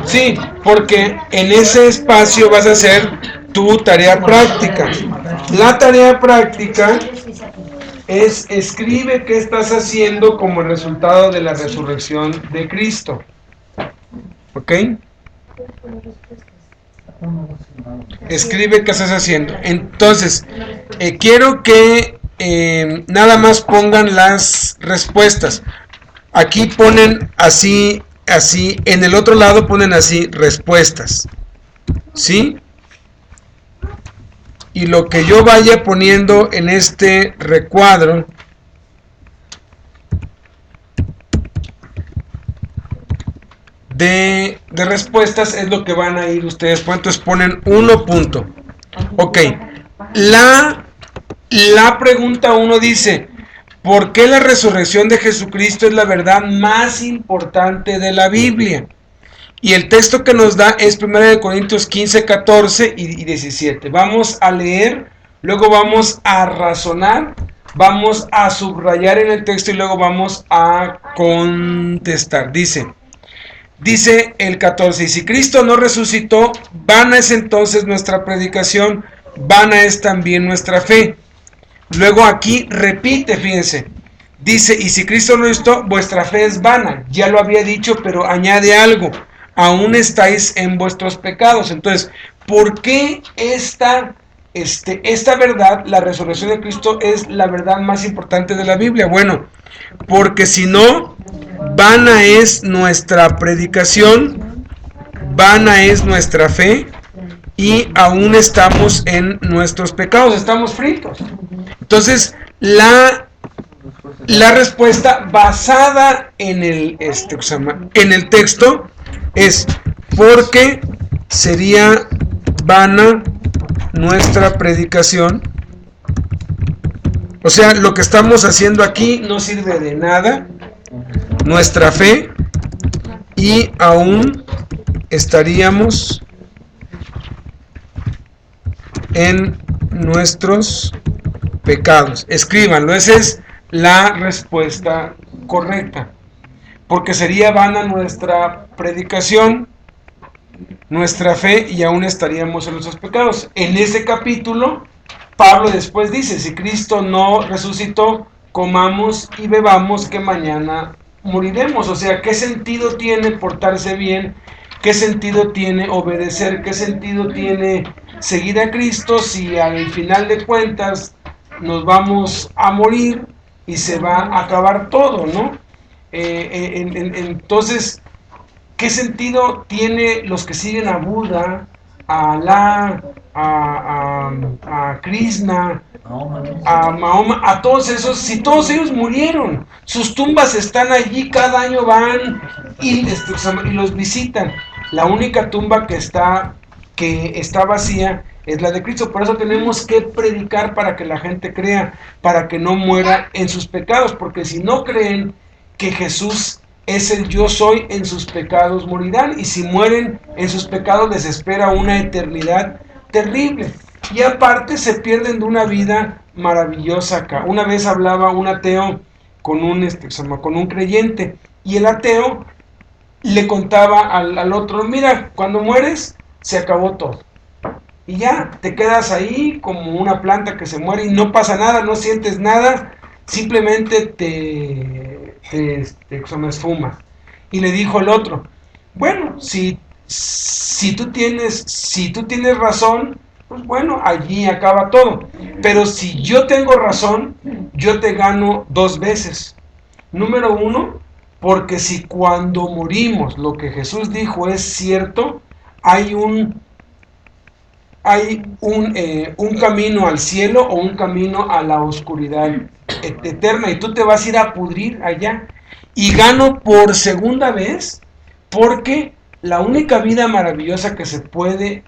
Sí, porque en ese espacio vas a hacer tu tarea práctica. La tarea práctica es escribe qué estás haciendo como resultado de la resurrección de Cristo. ¿Ok? Escribe qué estás haciendo. Entonces, quiero que nada más pongan las respuestas. Aquí ponen así, en el otro lado ponen así, respuestas. ¿Sí? Y lo que yo vaya poniendo en este recuadro de respuestas es lo que van a ir ustedes. Entonces ponen 1 punto. Ok. La pregunta 1 dice: ¿por qué la resurrección de Jesucristo es la verdad más importante de la Biblia? Y el texto que nos da es 1 Corintios 15, 14 y 17. Vamos a leer luego vamos a razonar, vamos a subrayar en el texto y luego vamos a contestar. Dice el 14, y si Cristo no resucitó, vana es entonces nuestra predicación, vana es también nuestra fe. Luego aquí repite, fíjense, dice, y si Cristo no resucitó, vuestra fe es vana. Ya lo había dicho, pero añade algo, aún estáis en vuestros pecados. Entonces, ¿por qué esta verdad, la resurrección de Cristo, es la verdad más importante de la Biblia? Bueno, porque si no, vana es nuestra predicación, vana es nuestra fe, y aún estamos en nuestros pecados, estamos fritos. Entonces, la respuesta basada en el texto es porque sería vana nuestra predicación. O sea, lo que estamos haciendo aquí no sirve de nada, nuestra fe, y aún estaríamos en nuestros pecados. Escríbanlo, esa es la respuesta correcta, porque sería vana nuestra predicación, nuestra fe, y aún estaríamos en nuestros pecados. En ese capítulo, Pablo después dice, si Cristo no resucitó, comamos y bebamos, que mañana moriremos. O sea, ¿qué sentido tiene portarse bien? ¿Qué sentido tiene obedecer? ¿Qué sentido tiene seguir a Cristo si al final de cuentas nos vamos a morir y se va a acabar todo, ¿no? Entonces, ¿qué sentido tiene los que siguen a Buda, a Alá, a Krishna, a Mahoma, a todos esos, si todos ellos murieron? Sus tumbas están allí, cada año van y los visitan. La única tumba que está vacía es la de Cristo. Por eso tenemos que predicar, para que la gente crea, para que no muera en sus pecados, porque si no creen que Jesús es el yo soy, en sus pecados morirán, y si mueren en sus pecados les espera una eternidad terrible, y aparte se pierden de una vida maravillosa acá. Una vez hablaba un ateo con un creyente, y el ateo le contaba al otro, mira, cuando mueres se acabó todo, y ya te quedas ahí como una planta que se muere y no pasa nada, no sientes nada, simplemente te esfumas. Y le dijo el otro, bueno, si tú tienes razón, pues bueno, allí acaba todo, pero si yo tengo razón, yo te gano 2 veces. Número 1, porque si cuando morimos lo que Jesús dijo es cierto, hay un camino al cielo o un camino a la oscuridad eterna, y tú te vas a ir a pudrir allá. Y gano por segunda vez, porque la única vida maravillosa que se puede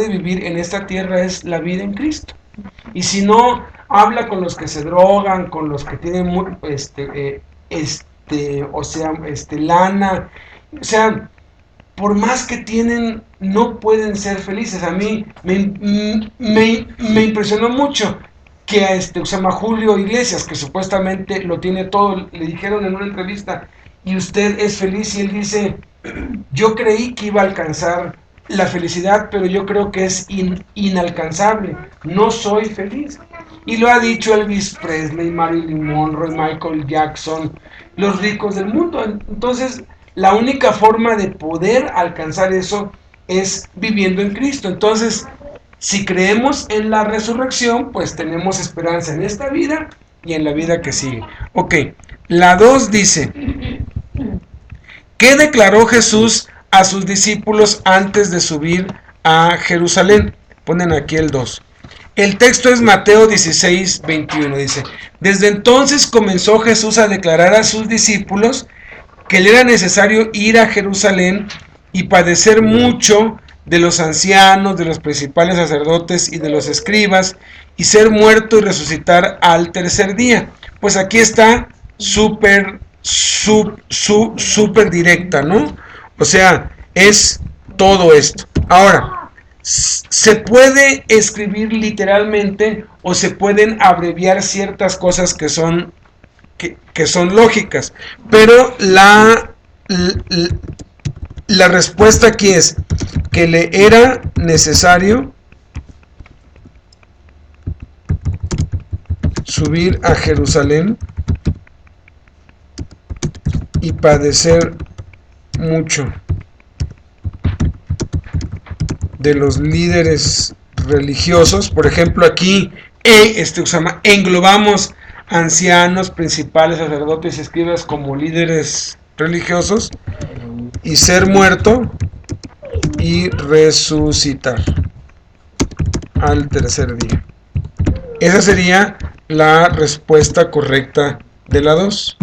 vivir en esta tierra es la vida en Cristo. Y si no, habla con los que se drogan, con los que tienen lana, o sea, por más que tienen, no pueden ser felices. A mí me impresionó mucho que a Julio Iglesias, que supuestamente lo tiene todo, le dijeron en una entrevista, ¿y usted es feliz? Y él dice, yo creí que iba a alcanzar la felicidad, pero yo creo que es inalcanzable, no soy feliz. Y lo ha dicho Elvis Presley, Marilyn Monroe, Michael Jackson, los ricos del mundo. Entonces, la única forma de poder alcanzar eso es viviendo en Cristo. Entonces, si creemos en la resurrección, pues tenemos esperanza en esta vida y en la vida que sigue. Ok, la 2 dice, ¿qué declaró Jesús a sus discípulos antes de subir a Jerusalén? Ponen aquí el 2. El texto es Mateo 16, 21, dice, desde entonces comenzó Jesús a declarar a sus discípulos que le era necesario ir a Jerusalén y padecer mucho de los ancianos, de los principales sacerdotes y de los escribas, y ser muerto y resucitar al tercer día. Pues aquí está súper directa, ¿no? O sea, es todo esto. Ahora, se puede escribir literalmente o se pueden abreviar ciertas cosas que son lógicas, pero la respuesta aquí es que le era necesario subir a Jerusalén y padecer mucho de los líderes religiosos. Por ejemplo, aquí englobamos ancianos, principales, sacerdotes y escribas como líderes religiosos, y ser muerto y resucitar al tercer día. Esa sería la respuesta correcta de la 2.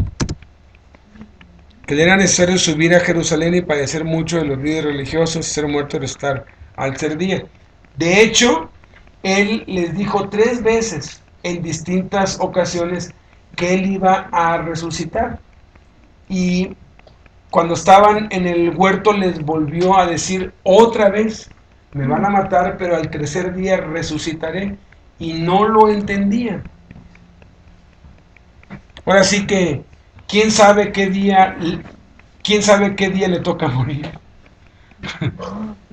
Que le era necesario subir a Jerusalén y padecer mucho de los líderes religiosos y ser muerto y resucitar al tercer día. De hecho, él les dijo 3 veces en distintas ocasiones que él iba a resucitar. Y cuando estaban en el huerto les volvió a decir otra vez: me van a matar, pero al tercer día resucitaré. Y no lo entendían. Ahora sí que, ¿quién sabe qué día le toca morir?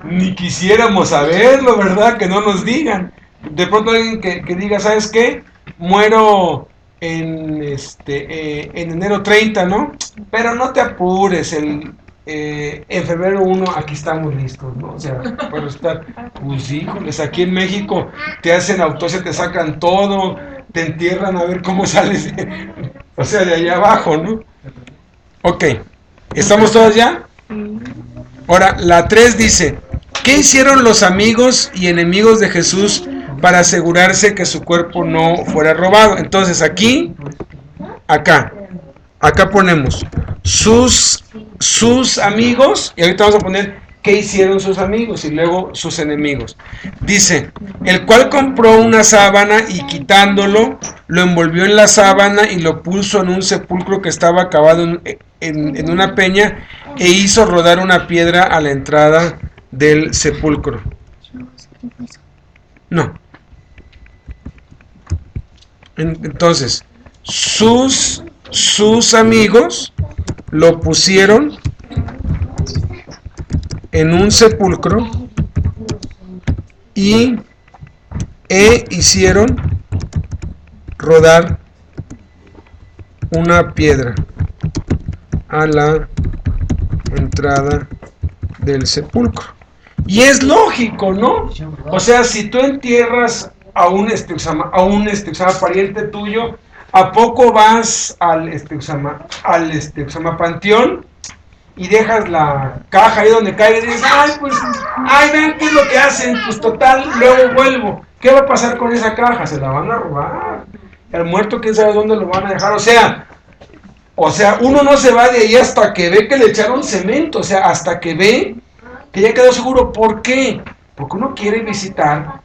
Ni quisiéramos saberlo, ¿verdad? Que no nos digan. De pronto alguien que diga, ¿sabes qué? Muero en enero 30, ¿no? Pero no te apures, en febrero 1 aquí estamos listos, ¿no? O sea, para estar, pues híjoles, aquí en México te hacen autopsia, te sacan todo, te entierran a ver cómo sales, o sea, de allá abajo, ¿no? Ok, ¿estamos todos ya? Ahora, la 3 dice: ¿qué hicieron los amigos y enemigos de Jesús para asegurarse que su cuerpo no fuera robado? Entonces acá ponemos sus amigos, y ahorita vamos a poner qué hicieron sus amigos y luego sus enemigos. Dice: el cual compró una sábana y quitándolo, lo envolvió en la sábana y lo puso en un sepulcro que estaba cavado en una peña, e hizo rodar una piedra a la entrada del sepulcro. No. Entonces, sus amigos lo pusieron en un sepulcro e hicieron rodar una piedra a la entrada del sepulcro. Y es lógico, ¿no? O sea, si tú entierras a un pariente tuyo, ¿a poco vas al panteón y dejas la caja ahí donde cae y dices, vean qué es lo que hacen? Pues total, luego vuelvo. ¿Qué va a pasar con esa caja? Se la van a robar. El muerto, quién sabe dónde lo van a dejar. O sea, uno no se va de ahí hasta que ve que le echaron cemento, o sea, hasta que ve que ya quedó seguro. ¿Por qué? Porque uno quiere visitar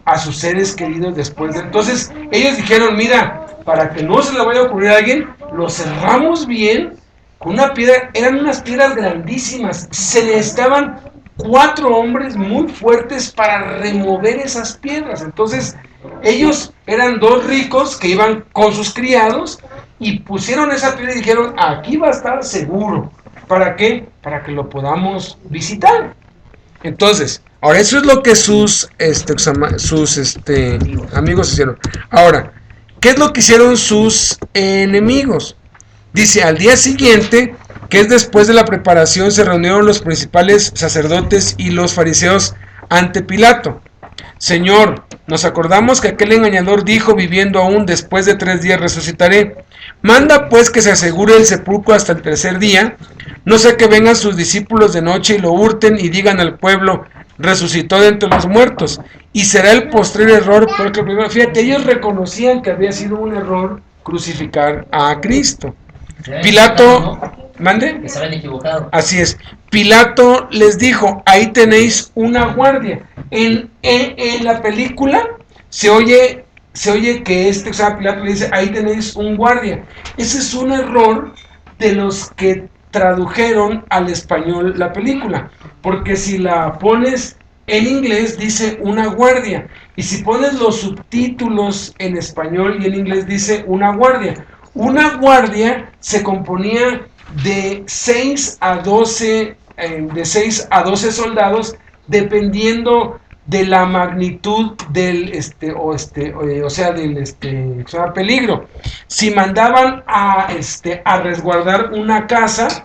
a sus seres queridos después de... Entonces, ellos dijeron, mira, para que no se le vaya a ocurrir a alguien, lo cerramos bien con una piedra. Eran unas piedras grandísimas. Se necesitaban 4 hombres muy fuertes para remover esas piedras. Entonces, ellos eran 2 ricos que iban con sus criados y pusieron esa piedra y dijeron, aquí va a estar seguro. ¿Para qué? Para que lo podamos visitar. Entonces, ahora eso es lo que sus amigos hicieron. Ahora, ¿qué es lo que hicieron sus enemigos? Dice, al día siguiente, que es después de la preparación, se reunieron los principales sacerdotes y los fariseos ante Pilato. Señor, nos acordamos que aquel engañador dijo, viviendo aún, después de 3 días resucitaré. Manda pues que se asegure el sepulcro hasta el tercer día, no sea que vengan sus discípulos de noche y lo hurten y digan al pueblo, resucitó de entre los muertos, y será el postrer error peor que el primero. Fíjate, ellos reconocían que había sido un error crucificar a Cristo. Pilato, ¿mande? Que se habían equivocado. Así es. Pilato les dijo, ahí tenéis una guardia. En la película se oye que Pilato le dice, ahí tenéis un guardia. Ese es un error de los que tradujeron al español la película, porque si la pones en inglés dice una guardia. Y si pones los subtítulos en español y en inglés dice una guardia. Una guardia se componía de 6 a 12 soldados, dependiendo de la magnitud del peligro. Si mandaban a resguardar una casa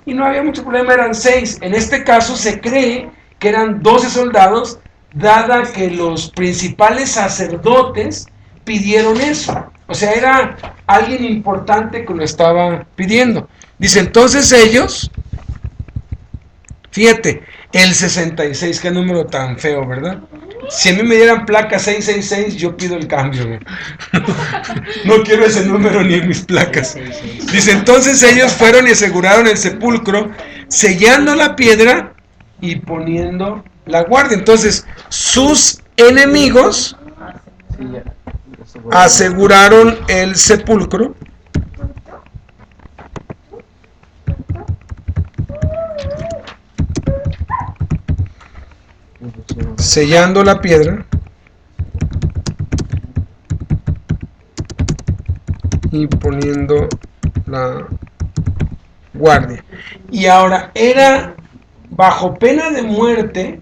y no había mucho problema, eran 6. En este caso se cree que eran 12 soldados, dada que los principales sacerdotes pidieron eso. O sea, era alguien importante que lo estaba pidiendo. Dice, entonces ellos, fíjate, el 66, qué número tan feo, ¿verdad? Si a mí me dieran placa 666, yo pido el cambio, ¿no? No quiero ese número ni en mis placas. Dice, entonces ellos fueron y aseguraron el sepulcro, sellando la piedra y poniendo la guardia. Entonces, sus enemigos aseguraron el sepulcro sellando la piedra y poniendo la guardia. Y ahora era bajo pena de muerte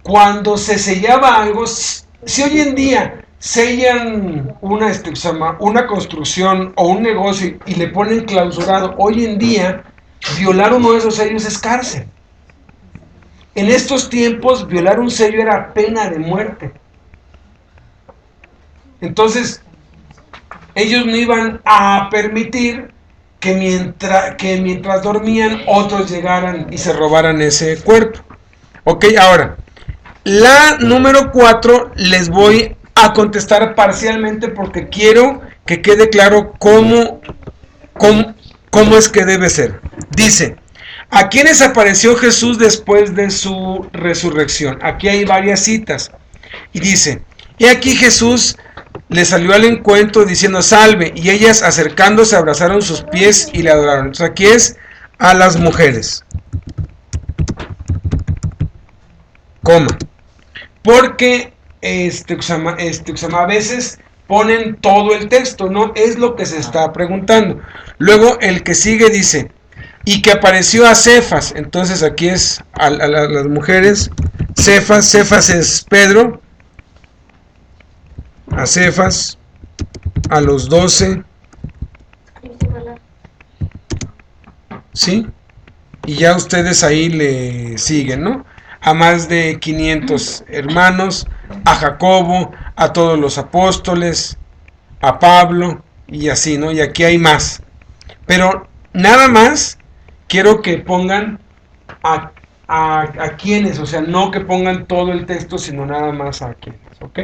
cuando se sellaba algo. Si hoy en día sellan una construcción o un negocio y le ponen clausurado, hoy en día violar uno de esos sellos es cárcel. En estos tiempos violar un sello era pena de muerte. Entonces ellos no iban a permitir que mientras dormían otros llegaran y se robaran ese cuerpo. Ok, ahora la número 4 les voy a contestar parcialmente porque quiero que quede claro cómo es que debe ser. Dice, ¿a quiénes apareció Jesús después de su resurrección? Aquí hay varias citas. Y dice, y aquí Jesús le salió al encuentro diciendo, salve, y ellas acercándose abrazaron sus pies y le adoraron. Entonces aquí es a las mujeres. Coma. Porque a veces ponen todo el texto, no es lo que se está preguntando. Luego el que sigue dice, y que apareció a Cefas. Entonces aquí es a las mujeres. Cefas es Pedro. A Cefas, a los 12. ¿Sí? Y ya ustedes ahí le siguen, ¿no? A más de 500 hermanos, a Jacobo, a todos los apóstoles, a Pablo, y así, ¿no? Y aquí hay más. Pero nada más quiero que pongan a quienes, o sea, no que pongan todo el texto, sino nada más a quienes, ¿ok?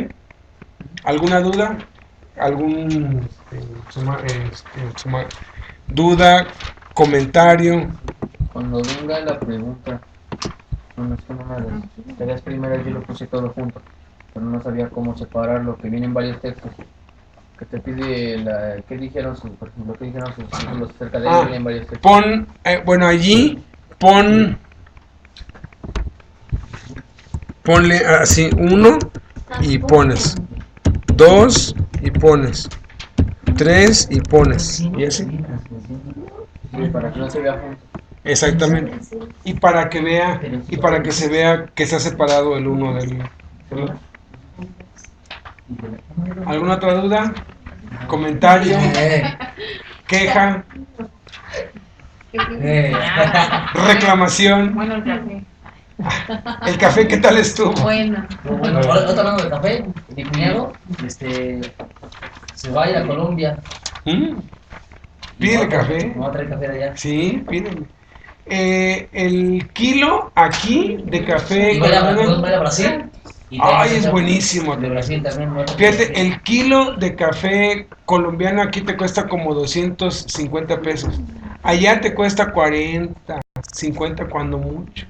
¿Alguna duda? ¿Algún duda, comentario? Cuando venga la pregunta, bueno, es que en una de las tareas primeras yo lo puse todo junto, pero no sabía cómo separarlo, que vienen varios textos. Que te pide ¿qué dijeron por ejemplo, qué dijeron sus discípulos acerca de él? Vienen varios textos. Allí ponle así 1 y pones 2 y pones 3 y pones y así. Sí, para que no se vea junto. Exactamente. Y para que se vea que está separado el uno del otro. ¿Alguna otra duda? ¿Comentario? ¿Queja? ¿Reclamación? Bueno, el café. ¿El café qué tal estuvo? Bueno. Bueno, ahora hablando de café, mi cuñado se va a ir a Colombia. ¿Pídele café? ¿Me va a traer café de allá? Sí, pídele. El kilo aquí de café. ¿Y va a Brasil? Ay, es buenísimo. De Brasil también. Fíjate, el kilo de café colombiano aquí te cuesta como 250 pesos. Allá te cuesta 40, 50 cuando mucho.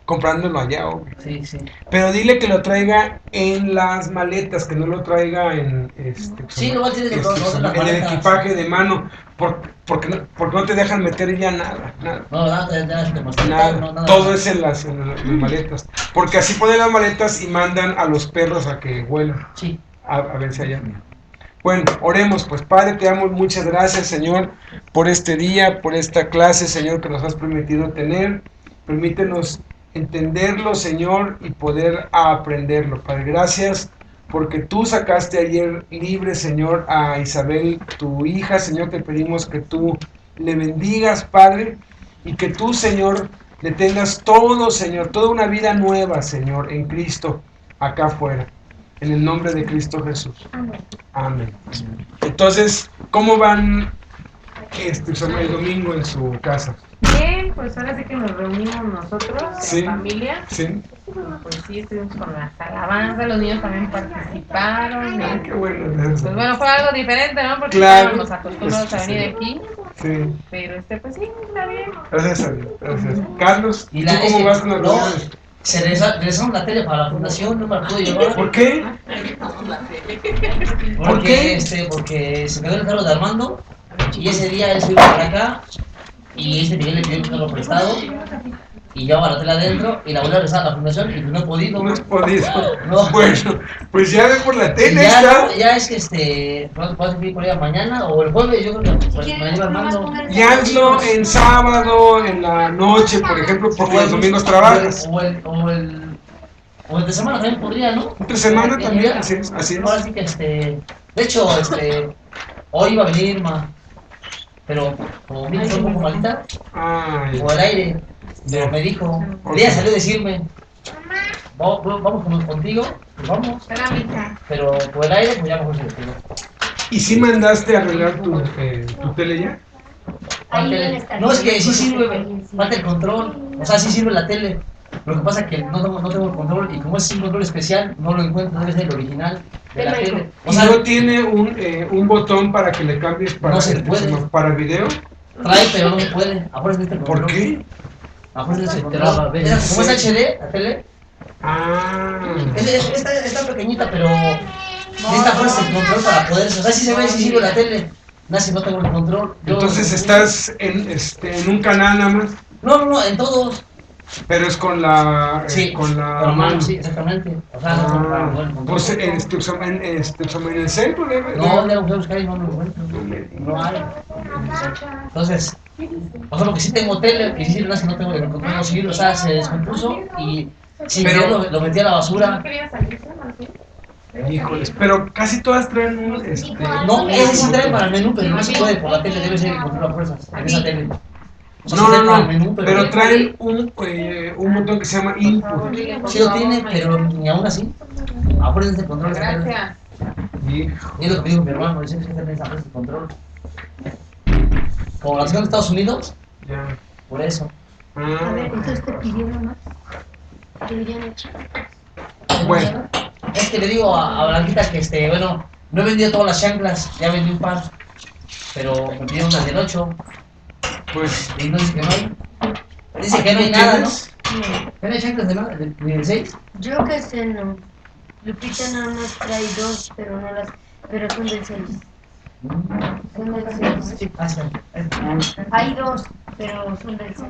comprándolo allá, hombre. Sí, sí. Pero dile que lo traiga en las maletas, que no lo traiga en Sí, no va a tener que en el equipaje de mano, porque no te dejan meter ya nada. No, Nada. Todo es en las maletas. Porque así ponen las maletas y mandan a los perros a que huelan. Sí. A ver si allá. Bueno, oremos, pues Padre, te damos muchas gracias, Señor, por este día, por esta clase, Señor, que nos has permitido tener. Permítenos entenderlo, Señor, y poder aprenderlo. Padre, gracias porque tú sacaste ayer libre, Señor, a Isabel, tu hija. Señor, te pedimos que tú le bendigas, Padre, y que tú, Señor, le tengas todo, Señor, toda una vida nueva, Señor, en Cristo, acá afuera. En el nombre de Cristo Jesús. Amén. Entonces, ¿cómo van el domingo en su casa? Bien, pues ahora sí que nos reunimos nosotros, Sí, en familia. Sí. Pues sí, estuvimos con las alabanzas, los niños también participaron. Ay, qué bueno. Pues bueno, fue algo diferente, ¿no? Porque Claro, estábamos acostumbrados pues, a venir sí. aquí. Sí. Pero pues sí, está bien. Gracias a Dios. Gracias. Carlos, Y ¿tú cómo vas con las no, reuniones? se regresaron la tele para la fundación, no me la pude llevar. ¿Por qué? ¿Por qué? Porque se quedó el carro de Armando y ese día él se iba para acá y ese Miguel le pidió un carro prestado y llevaba la tele adentro y la volvió a regresar a la fundación y no he podido. No has podido. No. Bueno, pues ya ve por la tele. Ya, está. no, ya es que puedes ir por allá mañana o el jueves, yo creo que pues, me lleva Armando. Y hazlo en sábado, en la noche, por ejemplo, porque los domingos trabajas. O entre semana también podría, ¿no? Entre semana también, así es. Ahora sí que de hecho, hoy iba a venir Irma, pero como mi fue un poco malita, o el aire, pero me dijo, ella salió a decirme, vamos contigo, pues vamos, pero por el aire, pues ya mejor se despidió. ¿Y si mandaste a arreglar tu tele ya? No, es que sí sirve, falta el control, o sea, sí sirve la tele. Lo que pasa es que no tengo el control y como es un control especial, no lo encuentro, debe ser el original de la tele. O sea, ¿no tiene un botón para que le cambies para, no se puede. Para el video? Trae, pero no se puede. ¿Por qué? ¿Cómo es HD, la tele? Está pequeñita, pero necesita fuerza el control para poder. O sea, si se ve, si sirve la tele. Si no tengo el control. Entonces estás en un canal nada más. No, en todos. Pero es con la con la mano, sí, exactamente. O sea, pues en el centro no, le voy a buscar y no lo encuentro. No hay. Entonces, o sea, lo que sí tengo tele, que sí sirve, es que no tengo el control, no sirve, o sea, se descompuso y sin querer lo metí a la basura. Híjoles, pero casi todas traen un No, ese sí trae para el menú, pero no se puede por la tele, debe ser el control a fuerzas, en esa tele. O sea, no, pero traen un botón que se llama input. Sí lo tiene, pero ni aún así. Acuérdense el control. Gracias. Y es lo que dijo mi hermano, dice que también se aprecia el control. Como la nación de Estados Unidos, por eso. A ver, entonces te pidieron más. Te pidieron hecho. Bueno. Es que le digo a Blanquita que bueno, no he vendido todas las chanclas, ya vendí un par, pero me pidieron unas del 8. Pues. Y no dice que no hay. Dice que no hay nada, ¿no? ¿No hay chanclas del 6? Yo creo que no. Lupita nada más trae 2, pero son del 6. Son del 6. Hay 2, pero son del 6.